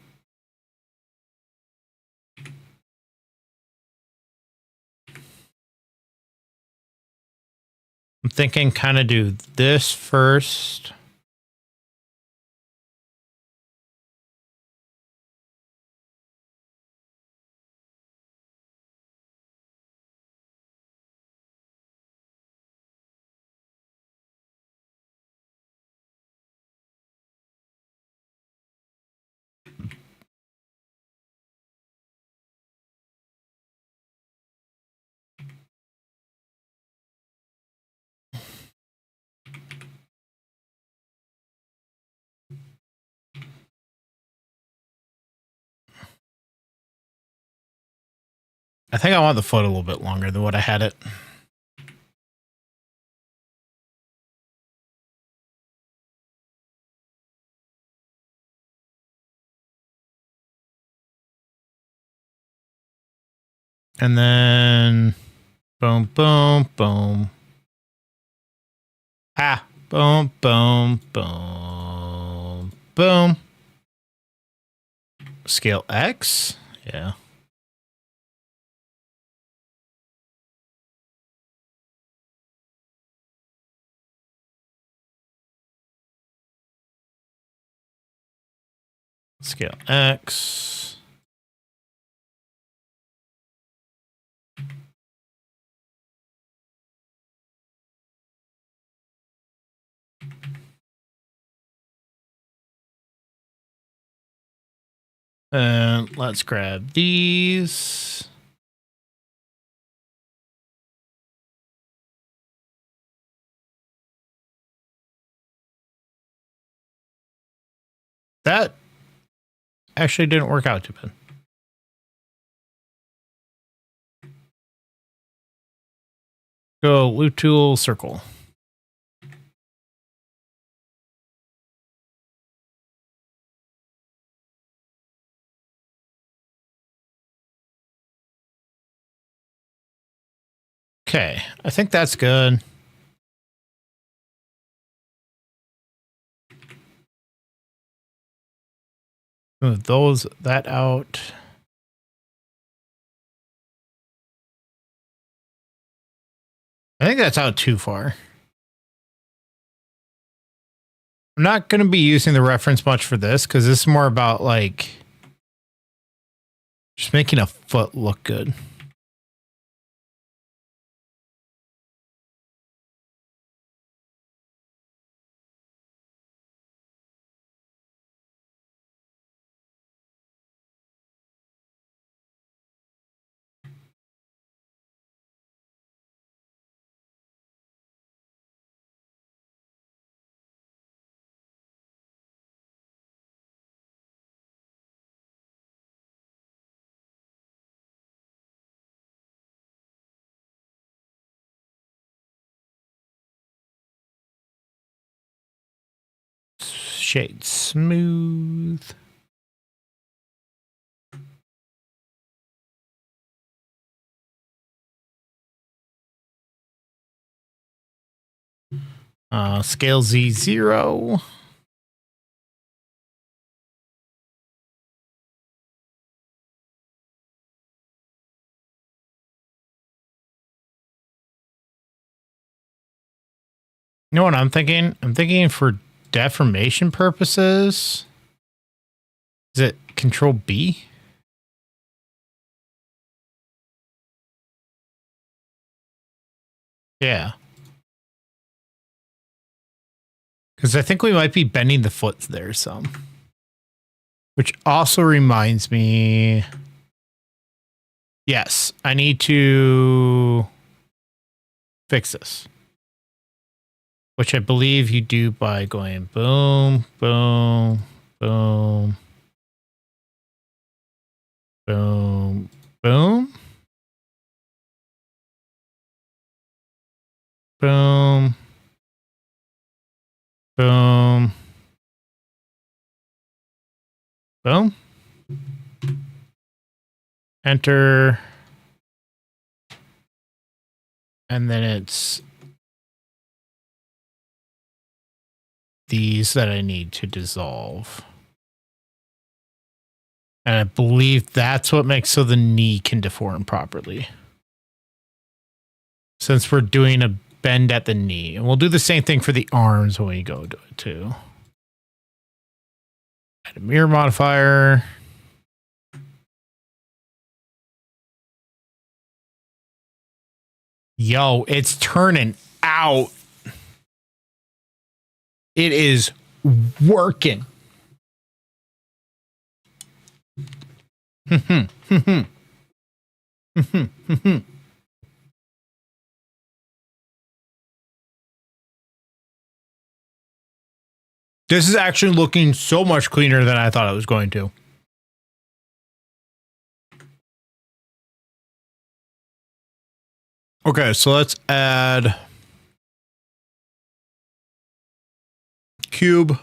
I'm thinking kind of do this first. I think I want the foot a little bit longer than what I had it. And then boom, boom, boom. Ah, boom, boom, boom, boom. Scale X? Yeah. Scale X. And let's grab these. That actually didn't work out too bad. Go loop tool, circle. Okay, I think that's good. Move that out. I think that's out too far. I'm not going to be using the reference much for this because this is more about like just making a foot look good. Shade smooth. Scale Z0. You know what I'm thinking? I'm thinking for deformation purposes. Is it Control B? Yeah. Because I think we might be bending the foot there some. Which also reminds me. Yes, I need to fix this. Which I believe you do by going boom, boom, boom, boom, boom, boom, boom, boom. Enter. And then it's these that I need to dissolve. And I believe that's what makes so the knee can deform properly. Since we're doing a bend at the knee. And we'll do the same thing for the arms when we go to it too. Add a mirror modifier. Yo, it's turning out. It is working. This is actually looking so much cleaner than I thought it was going to. Okay, so let's add cube.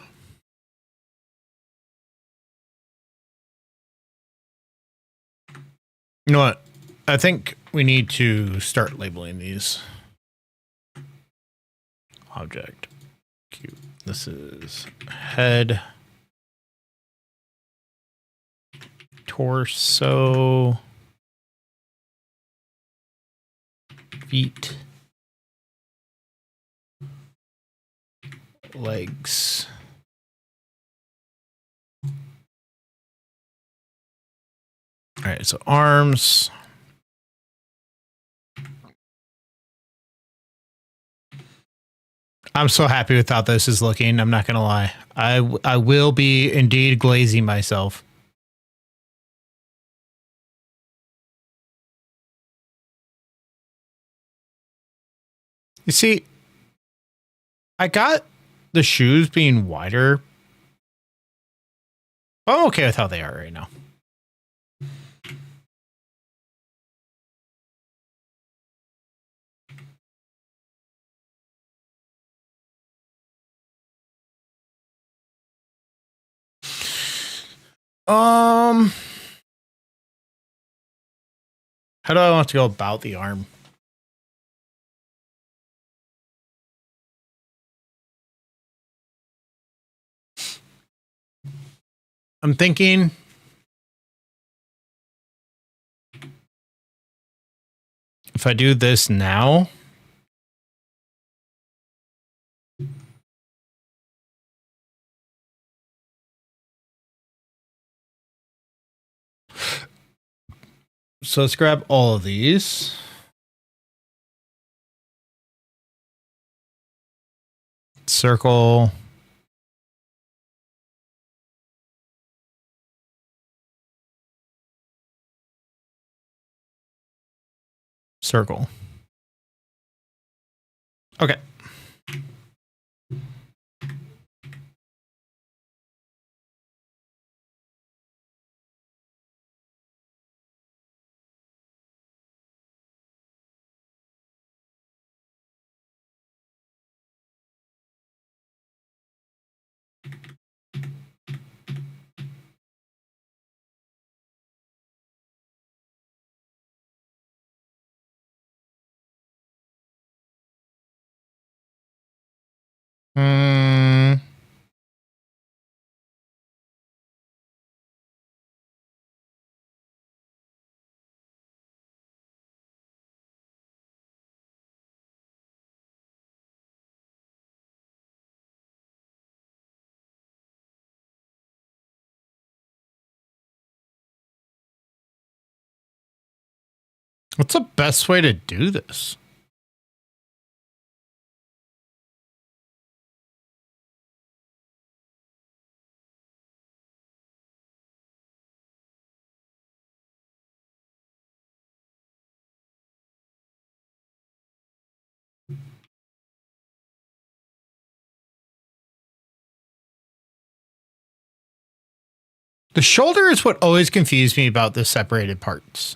You know what? I think we need to start labeling these. Object. Cube. This is head. Torso. Feet. Legs. All right, so arms. I'm so happy with how this is looking. I'm not going to lie. I will be indeed glazing myself. You see, I got the shoes being wider. I'm okay with how they are right now. How do I want to go about the arm? I'm thinking if I do this now, so let's grab all of these. Circle. Circle. Okay. What's the best way to do this? The shoulder is what always confused me about the separated parts.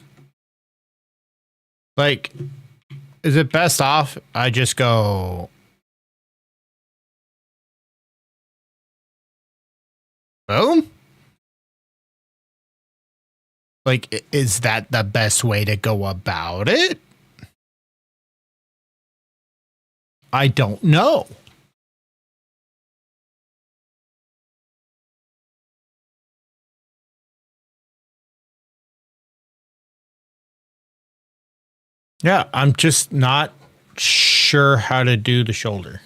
Like, is it best off I just go boom? Like, is that the best way to go about it? I don't know. Yeah, I'm just not sure how to do the shoulder.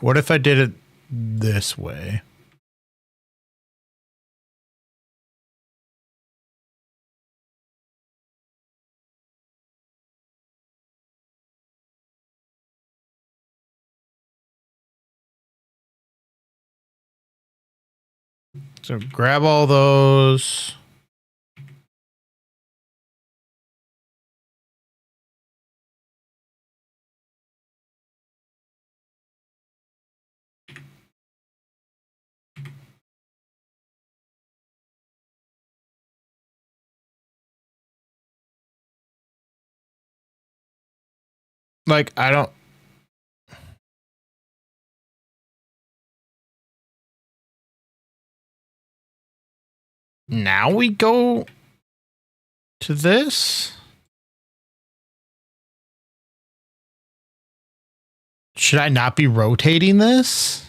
What if I did it this way? So grab all those. Like, I don't. Now we go to this. Should I not be rotating this?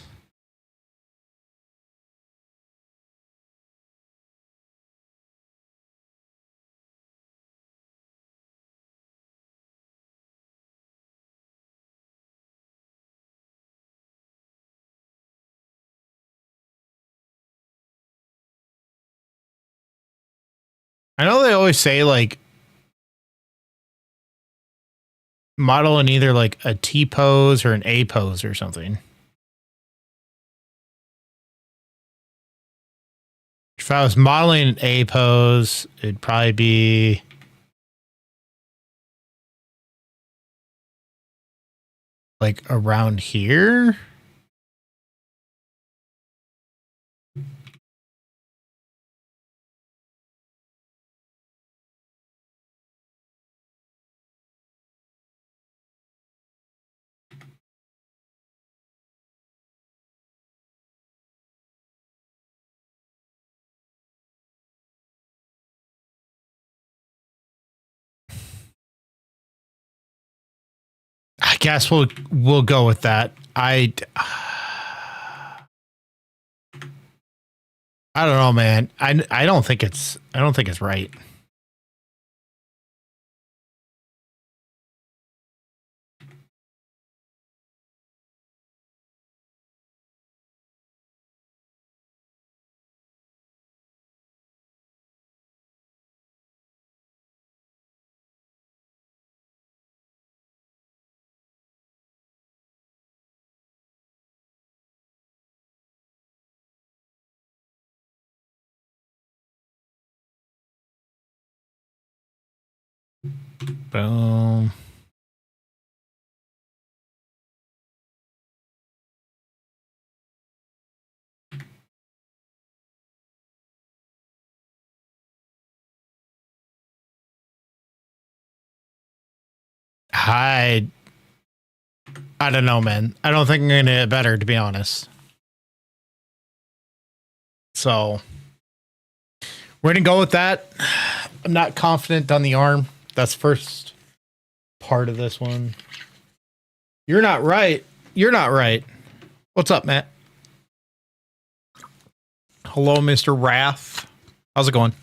I know they always say like model in either like a T pose or an A pose or something. If I was modeling an A pose, it'd probably be like around here. I guess we'll go with that. I don't know, man. I don't think it's right. Boom. I don't know, man. I don't think I'm gonna get better, to be honest. So we're gonna go with that. I'm not confident on the arm. That's first part of this one. You're not right. You're not right. What's up, Matt? Hello, Mr. Wrath. How's it going?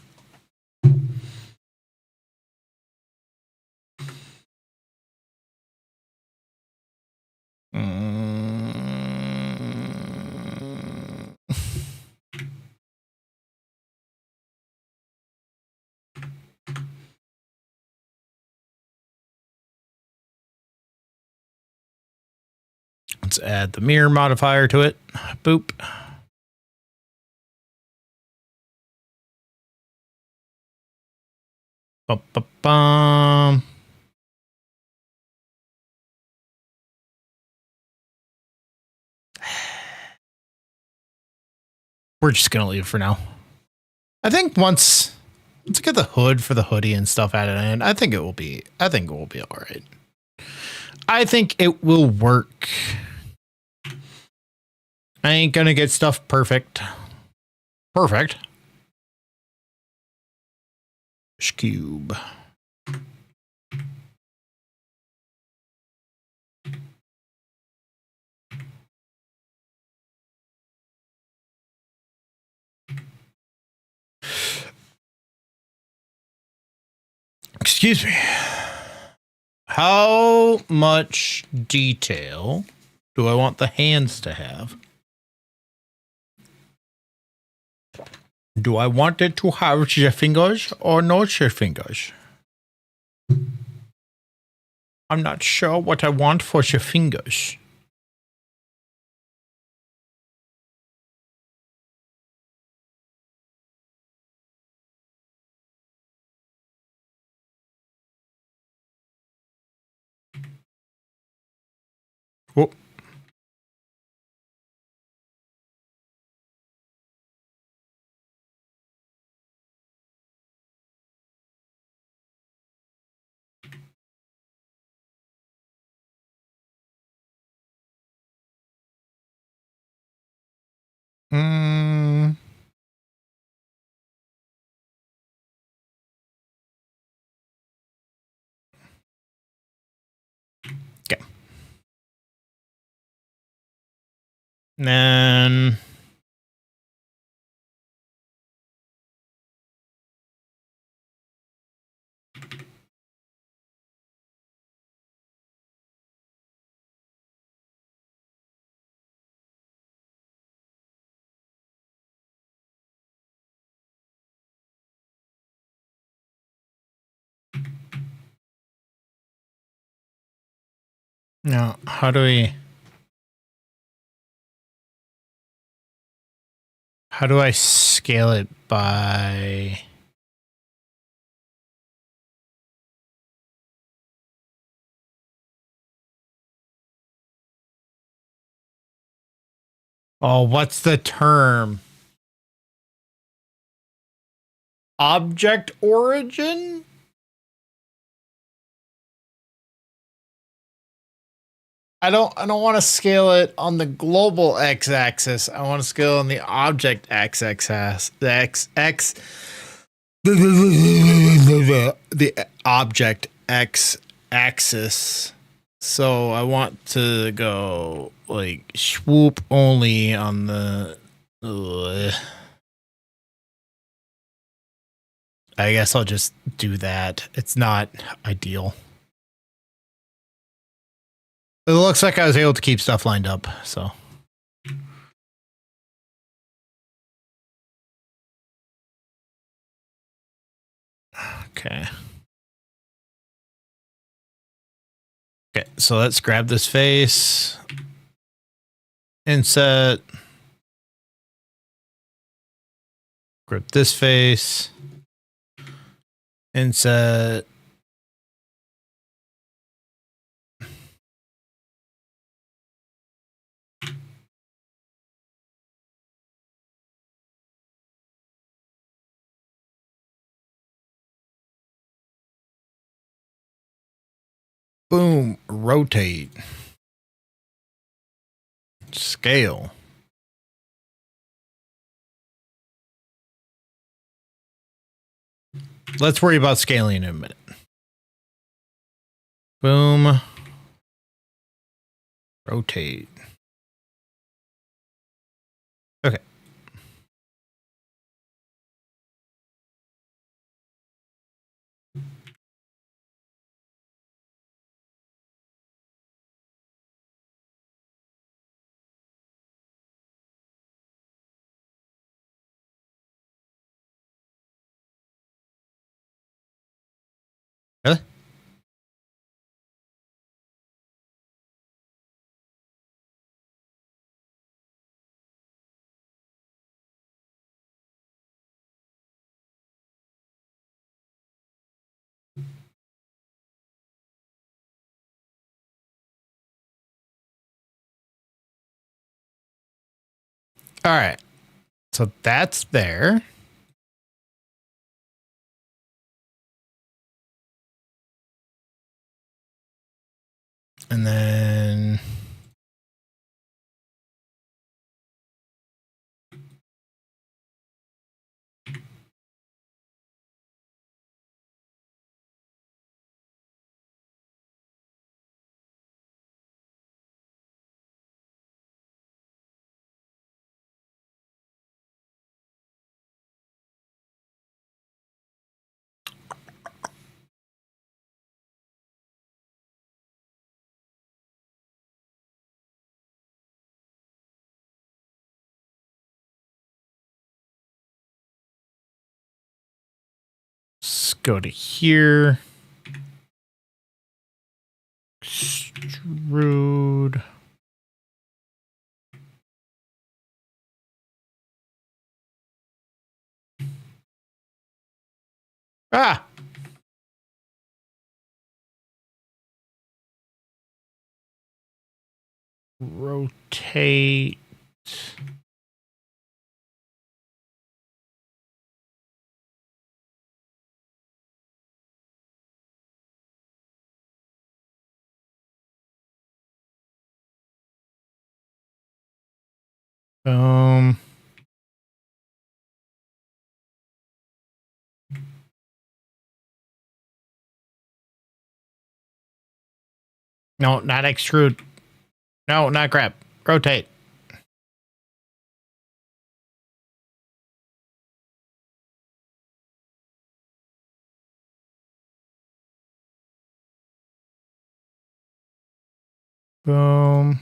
Let's add the mirror modifier to it. Boop. Bum. We're just gonna leave it for now. I think once let's get the hood for the hoodie and stuff added in, I think it will be all right. I think it will work. I ain't gonna get stuff perfect. Perfect. Cube. Excuse me. How much detail do I want the hands to have? Do I want it to have the fingers or not the fingers? I'm not sure what I want for the fingers. Oh. Mm. Okay. Then now, how do I scale it by? Oh, what's the term? Object origin? I don't want to scale it on the global x-axis. I want to scale on the object x-axis. The x the object x-axis. So I want to go like swoop only on the I guess I'll just do that. It's not ideal. It looks like I was able to keep stuff lined up, so. Okay. Okay, so let's grab this face. Inset. Grab this face. Inset. Boom. Rotate. Scale. Let's worry about scaling in a minute. Boom. Rotate. Okay. Really? All right. So that's there. And then go to here. Extrude. Ah! Rotate. Boom. No, not extrude. No, not grab. Rotate. Boom.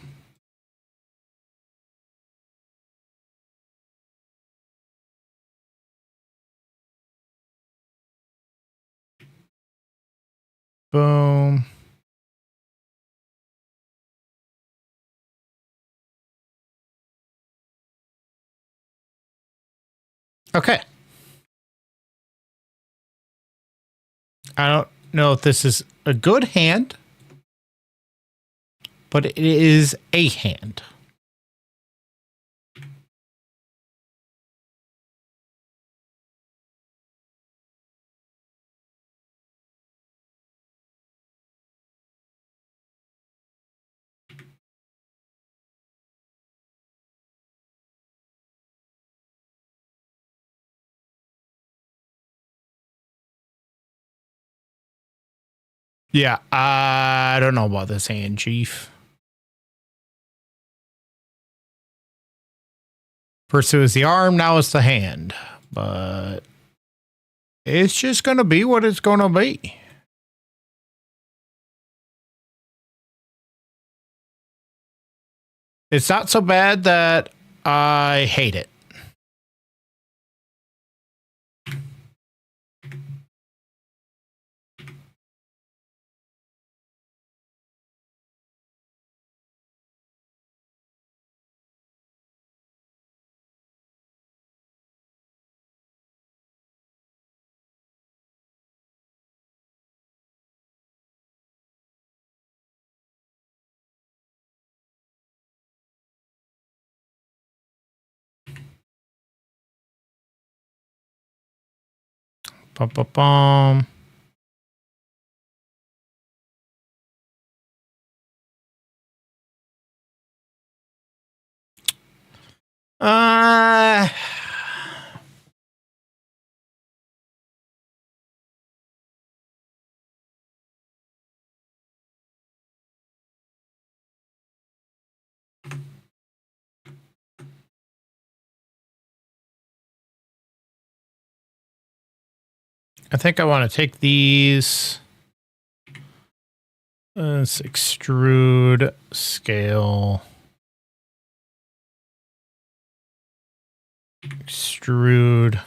Boom. Okay. I don't know if this is a good hand, but it is a hand. Yeah, I don't know about this hand, Chief. First it was the arm, now it's the hand. But it's just going to be what it's going to be. It's not so bad that I hate it. Bum, bum, bum. I think I want to take these. Let's extrude, scale, extrude,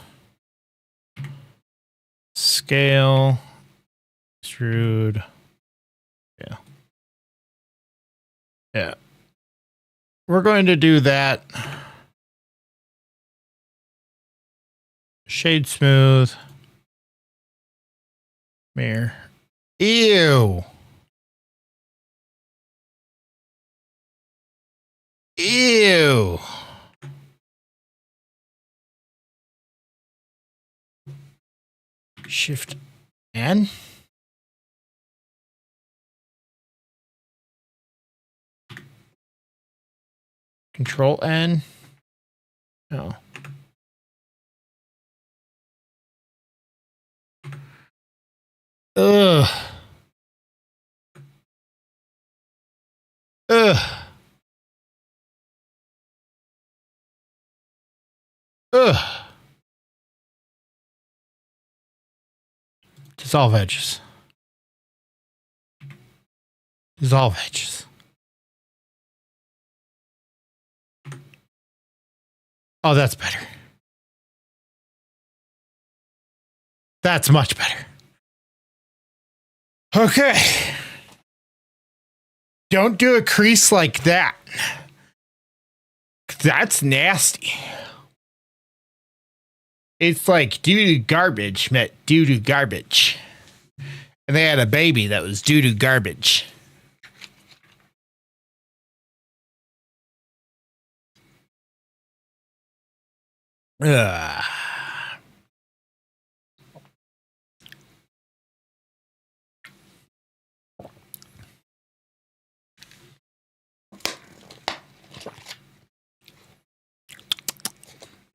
scale, extrude. Yeah. Yeah. We're going to do that. Shade smooth. Mirror. Ew. Ew. Shift N. Control N. No. Ugh. Ugh. Ugh. Dissolve edges. Dissolve edges. Oh, that's better. That's much better. Okay. Don't do a crease like that. That's nasty. It's like doo-doo garbage met doo-doo garbage. And they had a baby that was doo-doo garbage. Ugh.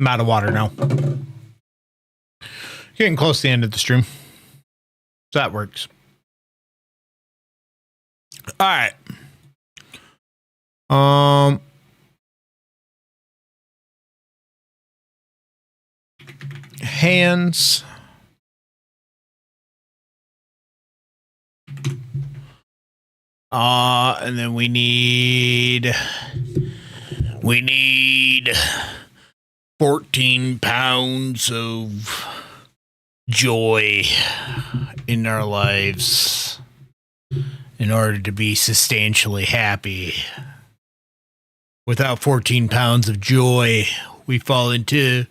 I'm out of water now. Getting close to the end of the stream. So that works. All right. Hands. And then we need 14 pounds of joy in our lives in order to be substantially happy. Without 14 pounds of joy, we fall into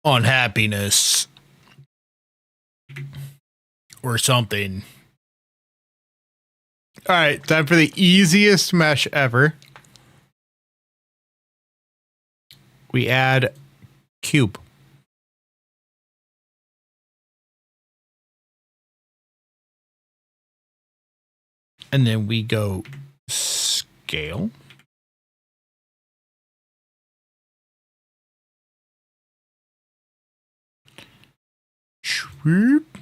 unhappiness or something. All right, time for the easiest mesh ever. We add cube. And then we go scale. Swoop.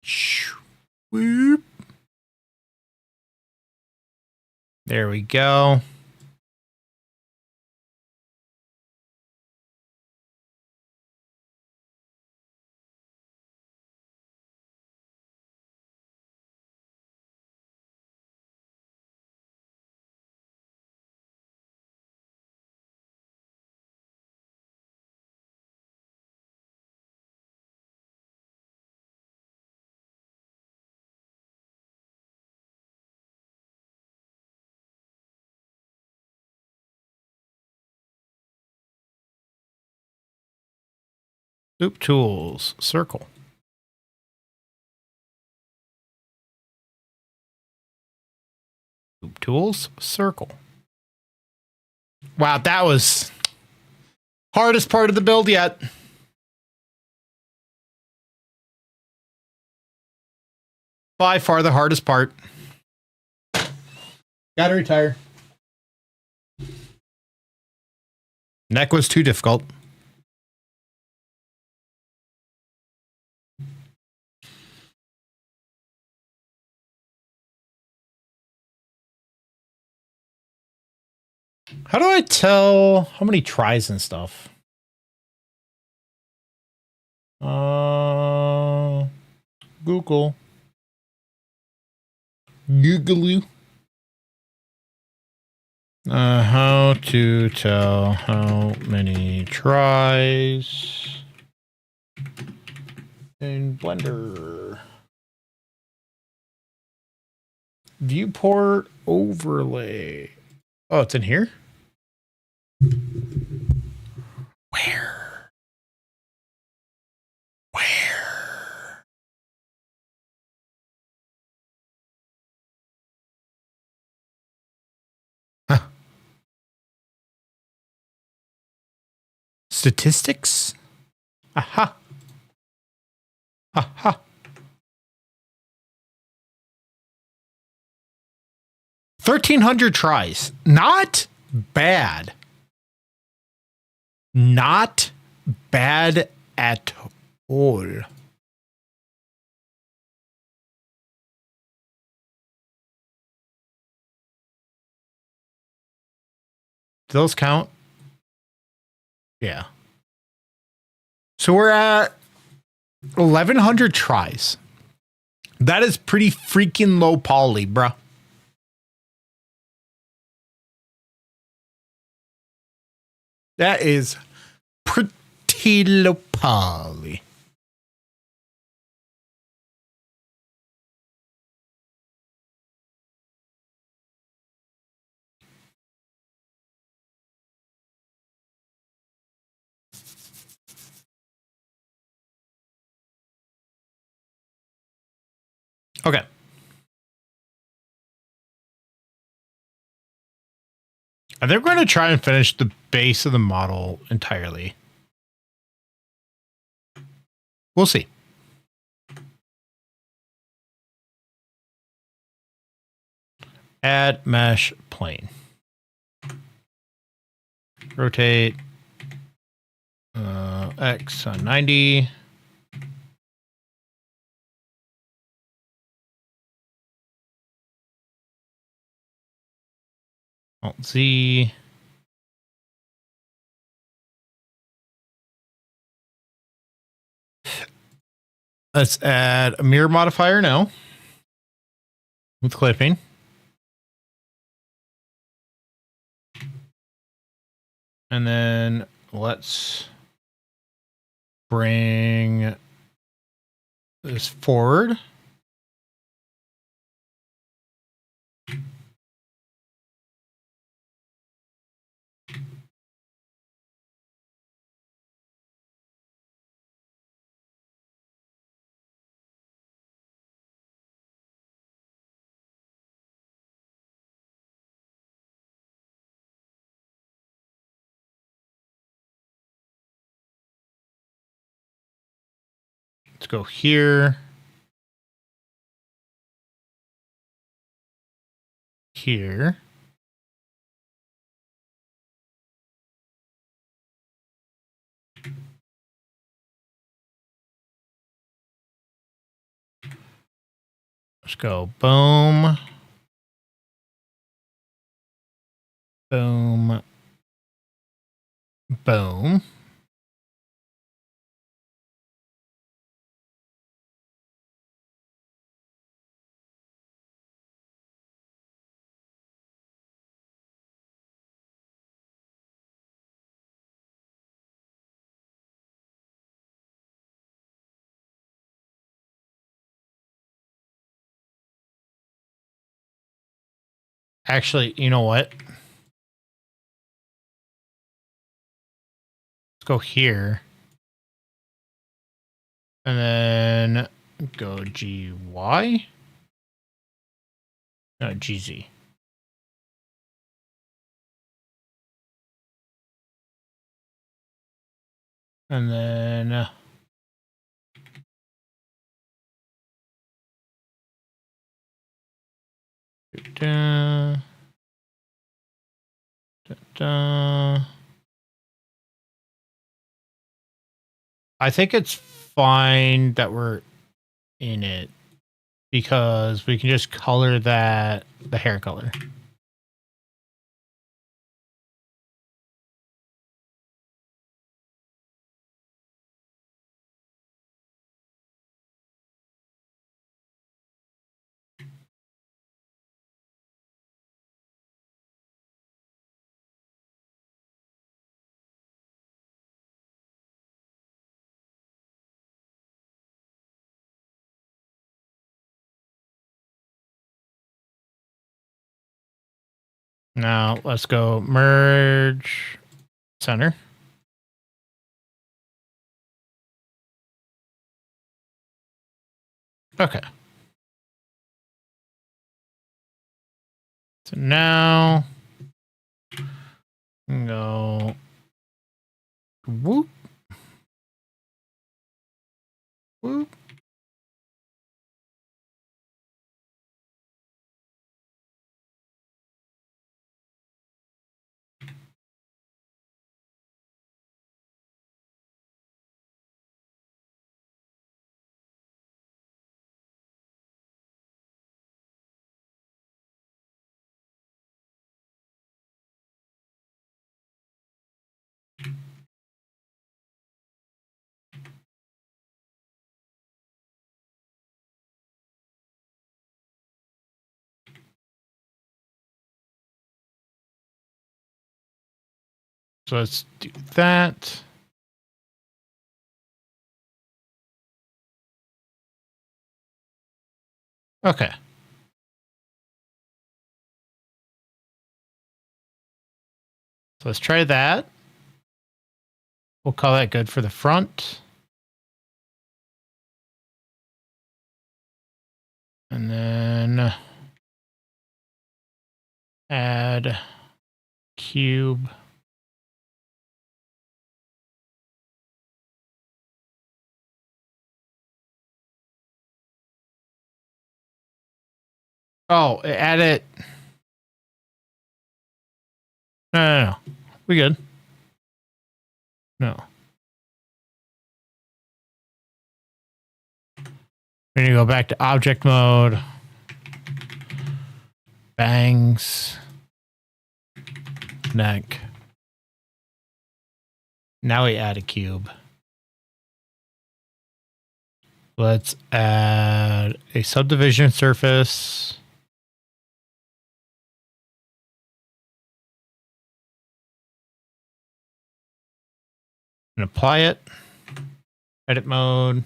Swoop. There we go. Soup tools, circle. Soup tools, circle. Wow, that was hardest part of the build yet. By far the hardest part. Gotta retire. Neck was too difficult. How do I tell how many tries and stuff? Google. Google. How to tell how many tries in Blender. Viewport overlay. Oh, it's in here? Where? Huh. Statistics? Aha. Aha. 1,300 tries. Not bad. Not bad at all. Do those count? Yeah. So we're at 1,100 tries. That is pretty freaking low poly, bruh. That is pretty low poly. Okay. And they're going to try and finish the base of the model entirely. We'll see. Add mesh plane. Rotate X on 90. Alt Z. Let's add a mirror modifier now with clipping. And then let's bring this forward. Let's go here. Here. Let's go boom. Boom. Boom. Actually, you know what? Let's go here. And then go GY. No, GZ. And then da, da, da. I think it's fine that we're in it because we can just color that the hair color. Now let's go merge center. Okay. So now we can go whoop, whoop. So let's do that. Okay. So let's try that. We'll call that good for the front. And then add cube. Oh, add it. No. We good. No. We need to go back to object mode. Bangs. Neck. Now we add a cube. Let's add a subdivision surface. And apply it. Edit mode.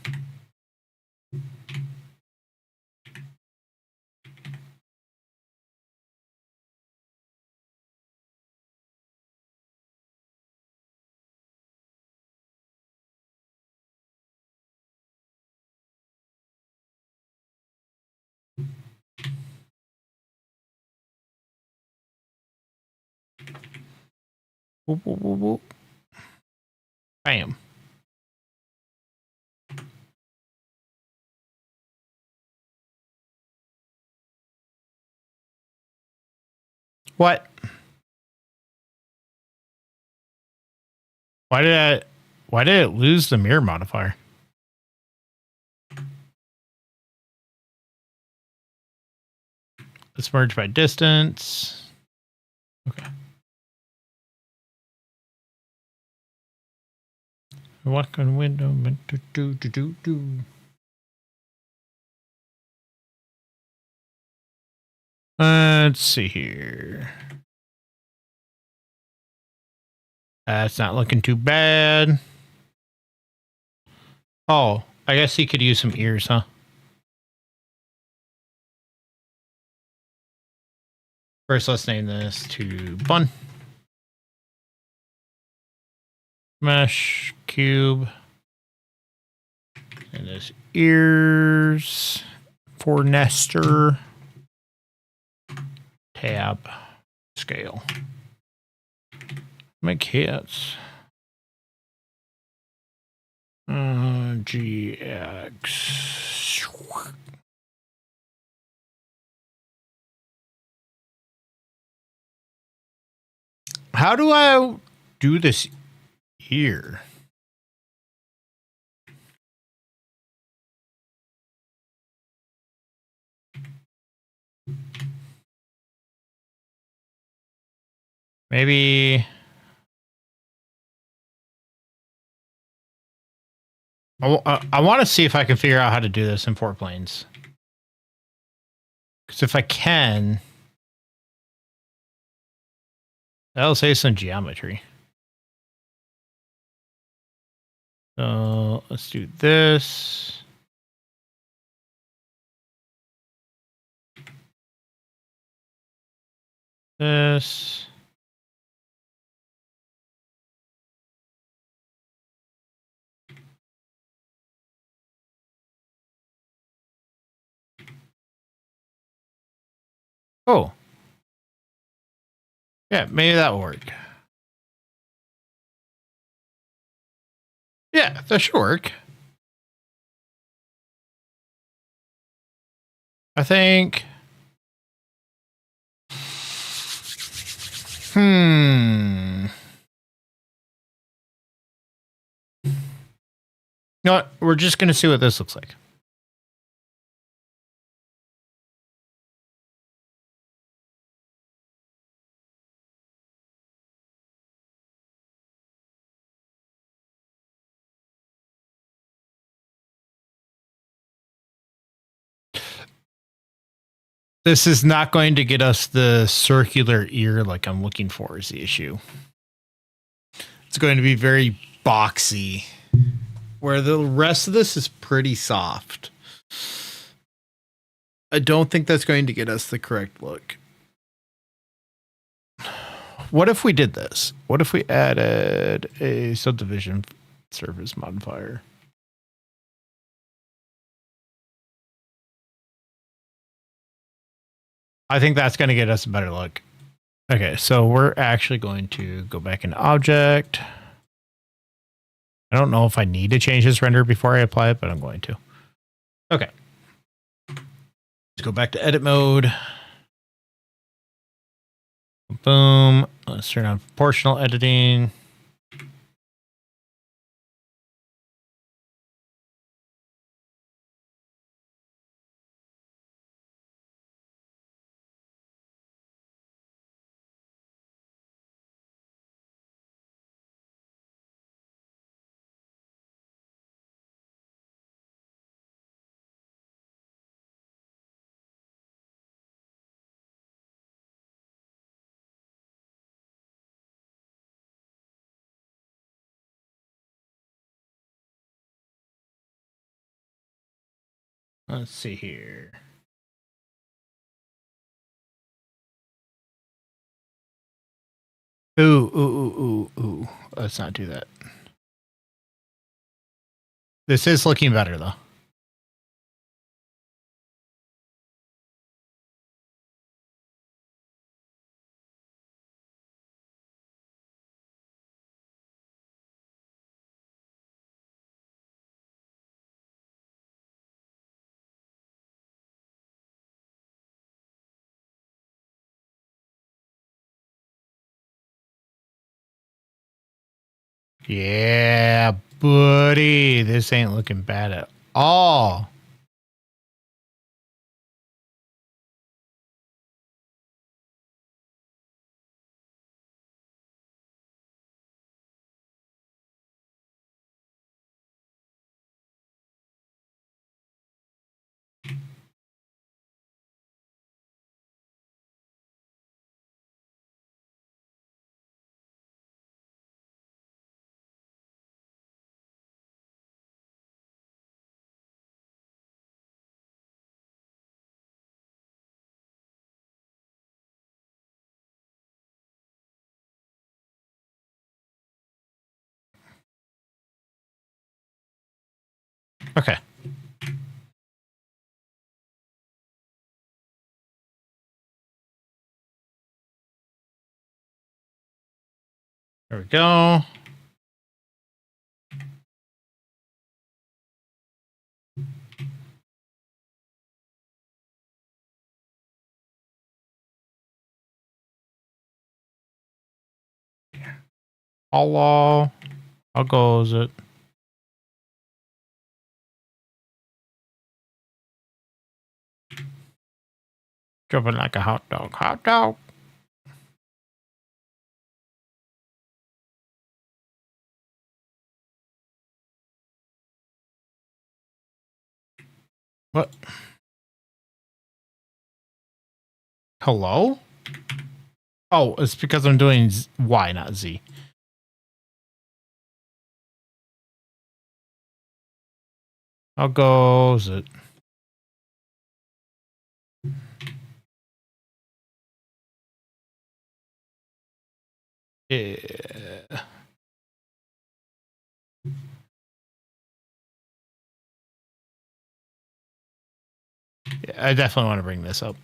Whoop, whoop, whoop, whoop. Bam. What? Why did it lose the mirror modifier? Let's merge by distance. Okay. Walk on window. Let's see here. That's not looking too bad. Oh, I guess he could use some ears, huh? First, let's name this to bun. Mesh cube. And this ears for Nestor. Tab scale. Make hits. GX. How do I do this here? Maybe I want to see if I can figure out how to do this in 4 planes. Because if I can, that'll save some geometry. So let's do this. This. Oh. Yeah, maybe that'll work. Yeah, that should work. I think. You know what? We're just going to see what this looks like. This is not going to get us the circular ear like I'm looking for is the issue. is going to be very boxy, where the rest of this is pretty soft. I don't think that's going to get us the correct look. What if we did this? What if we added a subdivision surface modifier? I think that's going to get us a better look. Okay, so we're actually going to go back into object. I don't know if I need to change this render before I apply it, but I'm going to. Okay. Let's go back to edit mode. Boom. Let's turn on proportional editing. Let's see here. Ooh. Let's not do that. This is looking better, though. Yeah, buddy. This ain't looking bad at all. Okay. There we go. Hello. How goes it? Jumping like a hot dog. Hot dog. What? Hello? Oh, it's because I'm doing Y, not Z. How goes it? Yeah. Yeah, I definitely want to bring this up.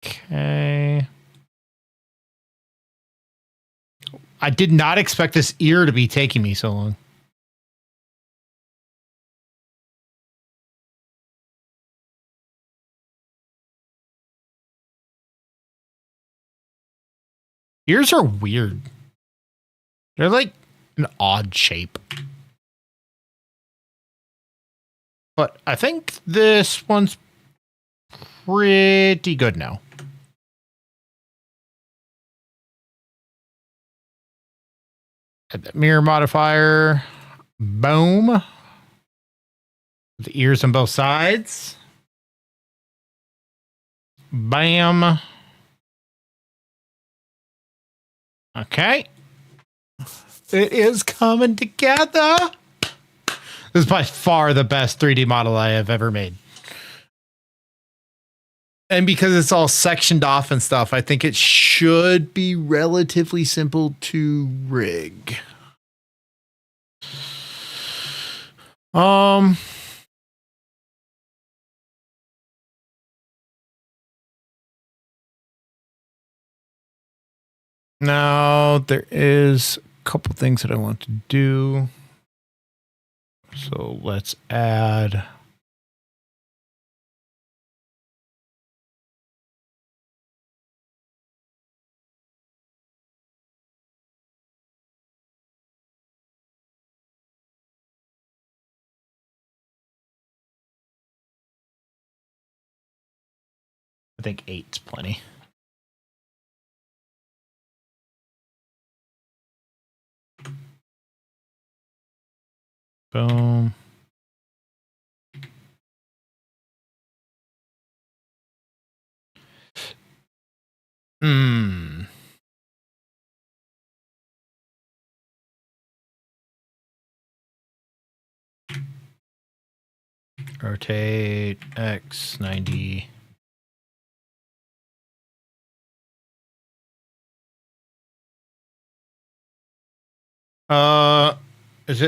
Okay. I did not expect this ear to be taking me so long. Ears are weird. They're like an odd shape. But I think this one's pretty good now. Add that mirror modifier. Boom. The ears on both sides. Bam. Okay. It is coming together. This is by far the best 3D model I have ever made. And because it's all sectioned off and stuff, I think it should be relatively simple to rig. Now there is a couple things that I want to do. So let's add I think 8's plenty. Boom. Rotate X 90. Is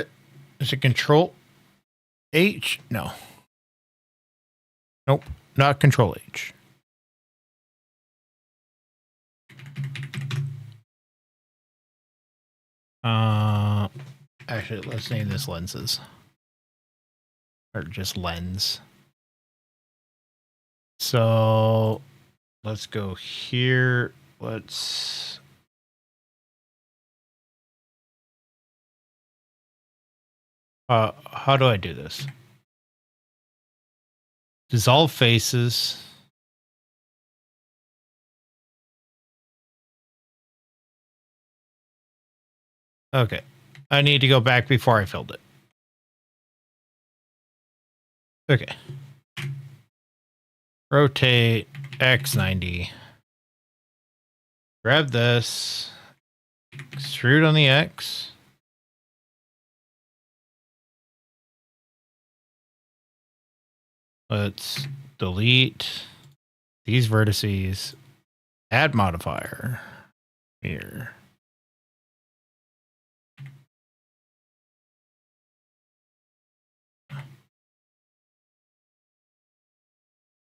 it Control H? No. Nope, not Control H. Actually, let's name this lenses. Or just lens. So let's go here. Let's how do I do this? Dissolve faces. Okay. I need to go back before I filled it. Okay. Rotate X90. Grab this. Extrude on the X. Let's delete these vertices. Add modifier. Here.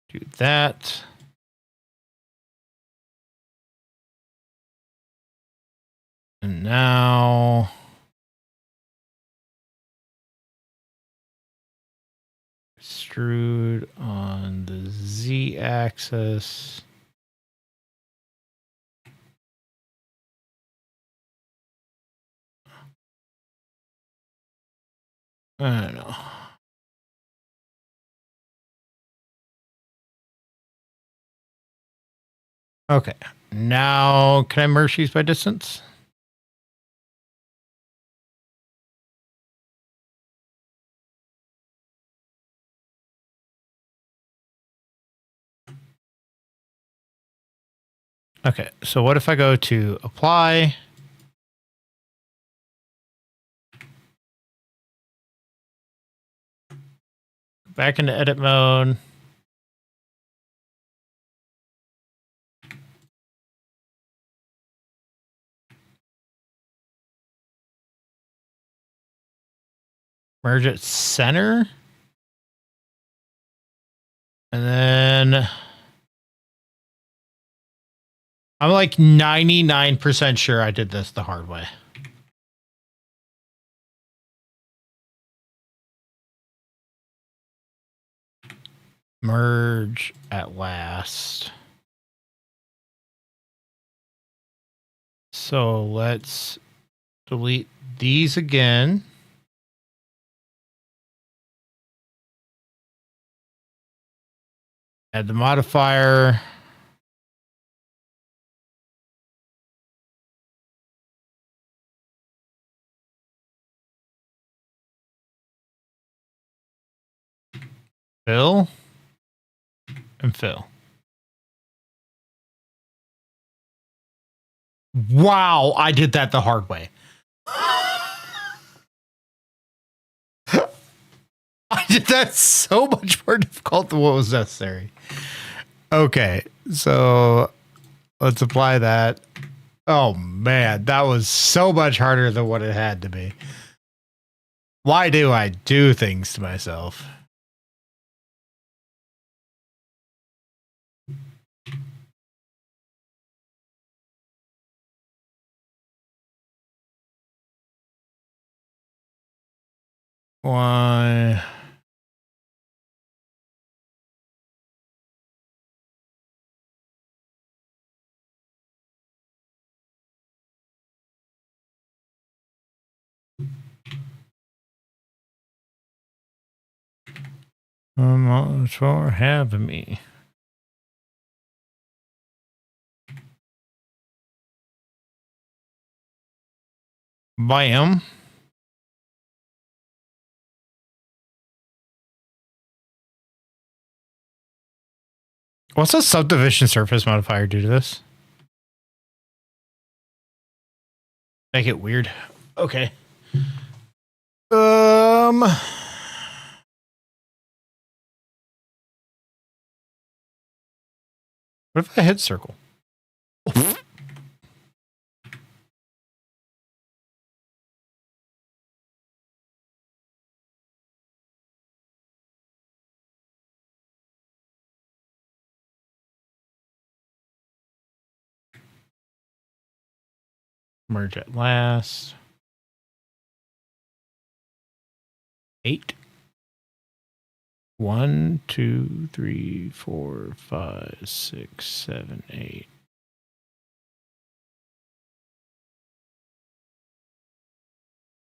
Do that. And now extrude on the Z axis. I don't know. Okay. Now, can I merge these by distance? Okay. So what if I go to apply? Back into edit mode. Merge it center. And then I'm like 99% sure I did this the hard way. Merge at last. So let's delete these again. Add the modifier. Fill and fill. Wow, I did that the hard way. I did that so much more difficult than what was necessary. Okay, so let's apply that. Oh man, that was so much harder than what it had to be. Why do I do things to myself? Why? Much for having me. Bam. What's the subdivision surface modifier do to this? Make it weird. Okay. What if I hit circle? Merge at last. 8. 1, 2, 3, 4, 5, 6, 7, 8.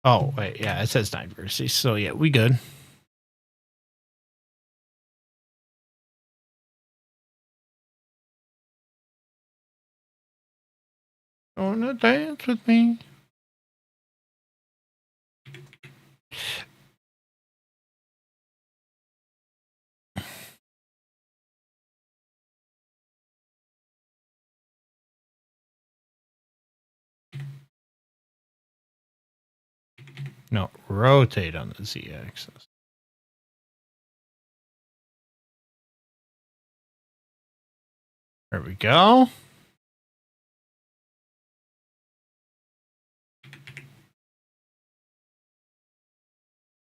Oh, wait, yeah, it says 9 vertices. So yeah, we good. Wanna dance with me? No, rotate on the z-axis. There we go.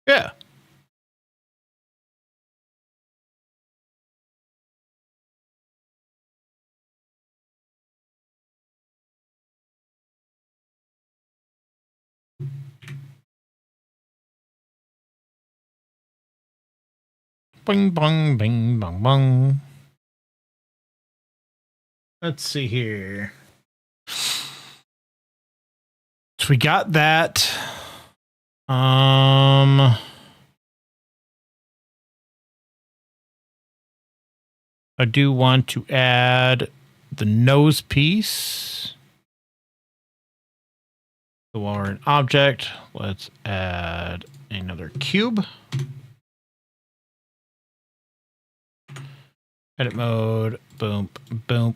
Yeah. Bing, bong, bing, bong, bong. Let's see here. So we got that. I do want to add the nose piece. So while we're an object, let's add another cube. Edit mode, boom, boom,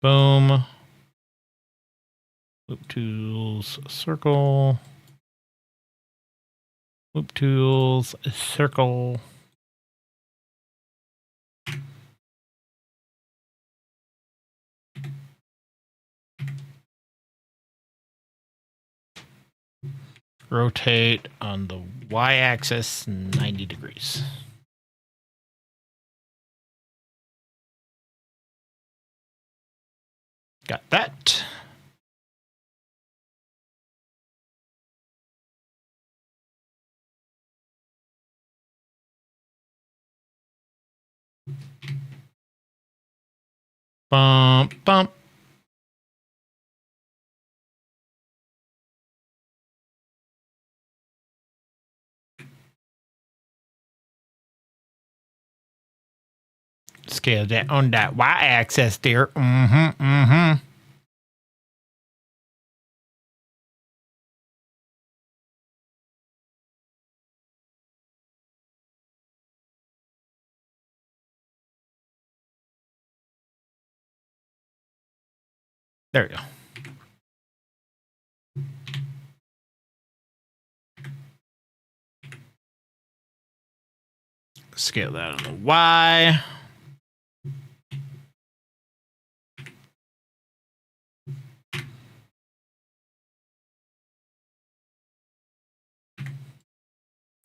boom. Loop tools, circle. Loop tools, circle. Rotate on the y-axis 90 degrees. Got that. Bump, bump. Scale that on that y-axis there. Mm-hmm, mm-hmm. There we go. Scale that on the Y.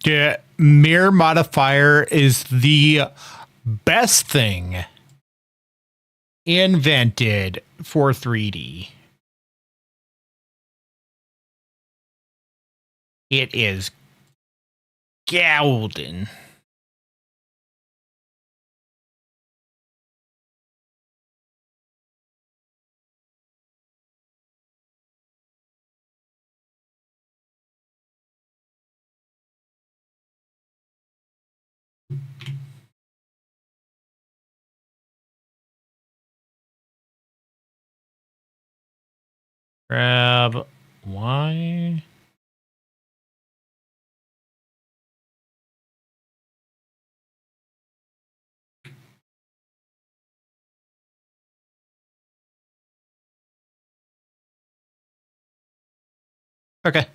Yeah, mirror modifier is the best thing invented for 3D. It is golden. Grab Y. Okay.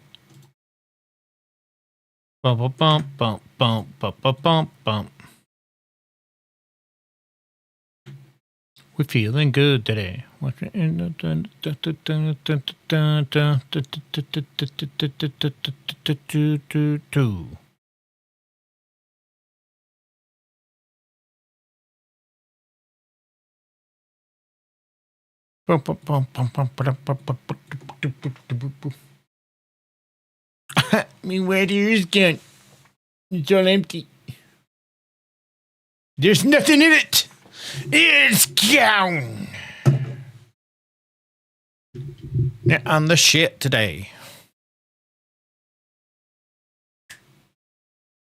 Bump, bump, bump, bump, bump, bump, bump, bump, bump. We're feeling good today. Me water is gone. It's all empty. There's nothing in it. It's gone. Yeah, on the shit today.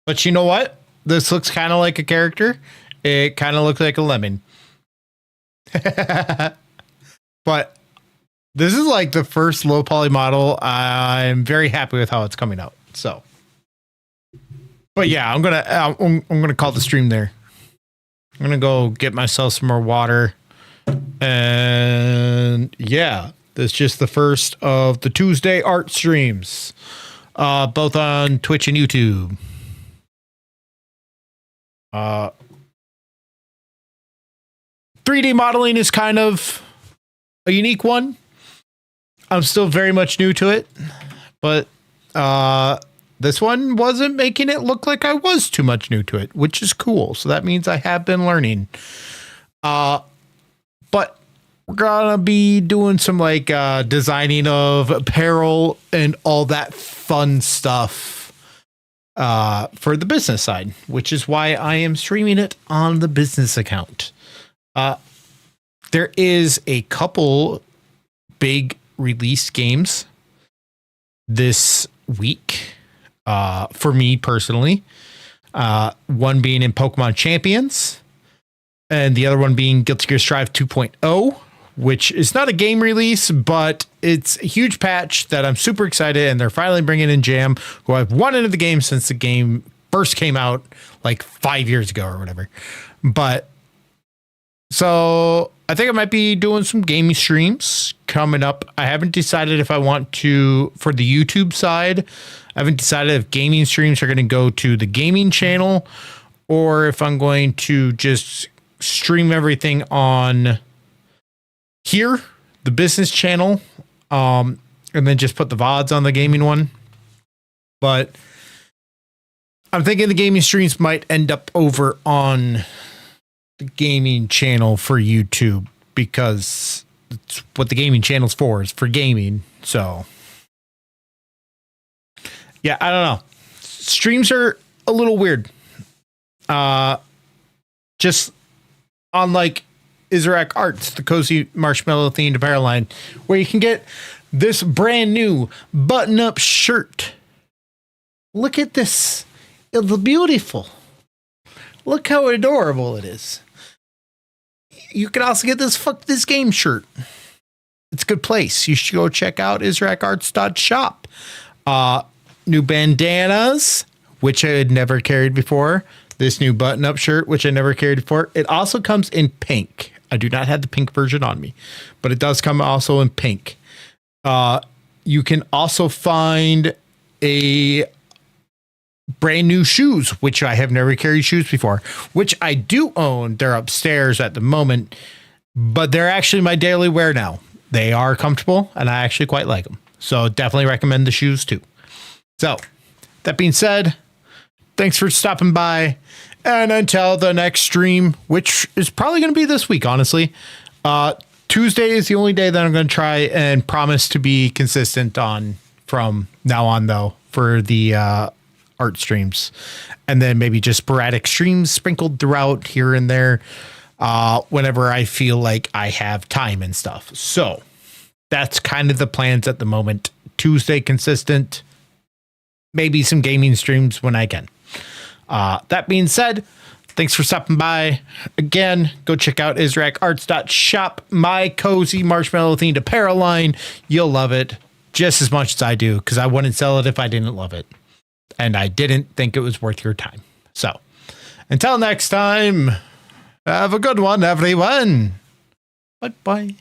But you know what? This looks kind of like a character. It kind of looks like a lemon. But this is like the first low poly model. I'm very happy with how it's coming out. So, but yeah, I'm gonna call the stream there. I'm gonna go get myself some more water, and yeah, that's just the first of the Tuesday art streams, both on Twitch and YouTube. 3D modeling is kind of a unique one. I'm still very much new to it, but this one wasn't making it look like I was too much new to it, which is cool. So that means I have been learning. But we're gonna be doing some like designing of apparel and all that fun stuff for the business side, which is why I am streaming it on the business account. There is a couple big release games this week for me personally. One being in Pokemon Champions, and the other one being Guilty Gear Strive 2.0, which is not a game release, but it's a huge patch that I'm super excited, and they're finally bringing in Jam, who I've wanted in the game since the game first came out like 5 years ago or whatever. But so I think I might be doing some gaming streams coming up. I haven't decided if I want to, for the YouTube side, I haven't decided if gaming streams are going to go to the gaming channel or if I'm going to just stream everything on here, the business channel, and then just put the VODs on the gaming one. But I'm thinking the gaming streams might end up over on the gaming channel for YouTube, because it's what the gaming channel's for, is for gaming. So yeah, I don't know. Streams are a little weird. Just on like Izarak Arts, the cozy marshmallow themed apparel line, where you can get this brand new button-up shirt. Look at this. It's beautiful. Look how adorable it is. You can also get this game shirt. It's a good place. You should go check out izarakarts.shop. New bandanas, which I had never carried before. This new button-up shirt, which I never carried before. It also comes in pink. I do not have the pink version on me, but it does come also in pink. You can also find a brand new shoes, which I have never carried shoes before, which I do own. They're upstairs at the moment, but they're actually my daily wear now. They are comfortable and I actually quite like them. So definitely recommend the shoes too. So that being said, thanks for stopping by. And until the next stream, which is probably going to be this week, honestly, Tuesday is the only day that I'm going to try and promise to be consistent on from now on, though, for the art streams. And then maybe just sporadic streams sprinkled throughout here and there whenever I feel like I have time and stuff. So that's kind of the plans at the moment. Tuesday consistent, maybe some gaming streams when I can. That being said, thanks for stopping by. Again, go check out izarakarts.shop, my cozy marshmallow themed apparel line. You'll love it just as much as I do, because I wouldn't sell it if I didn't love it. And I didn't think it was worth your time. So until next time, have a good one, everyone. Bye-bye.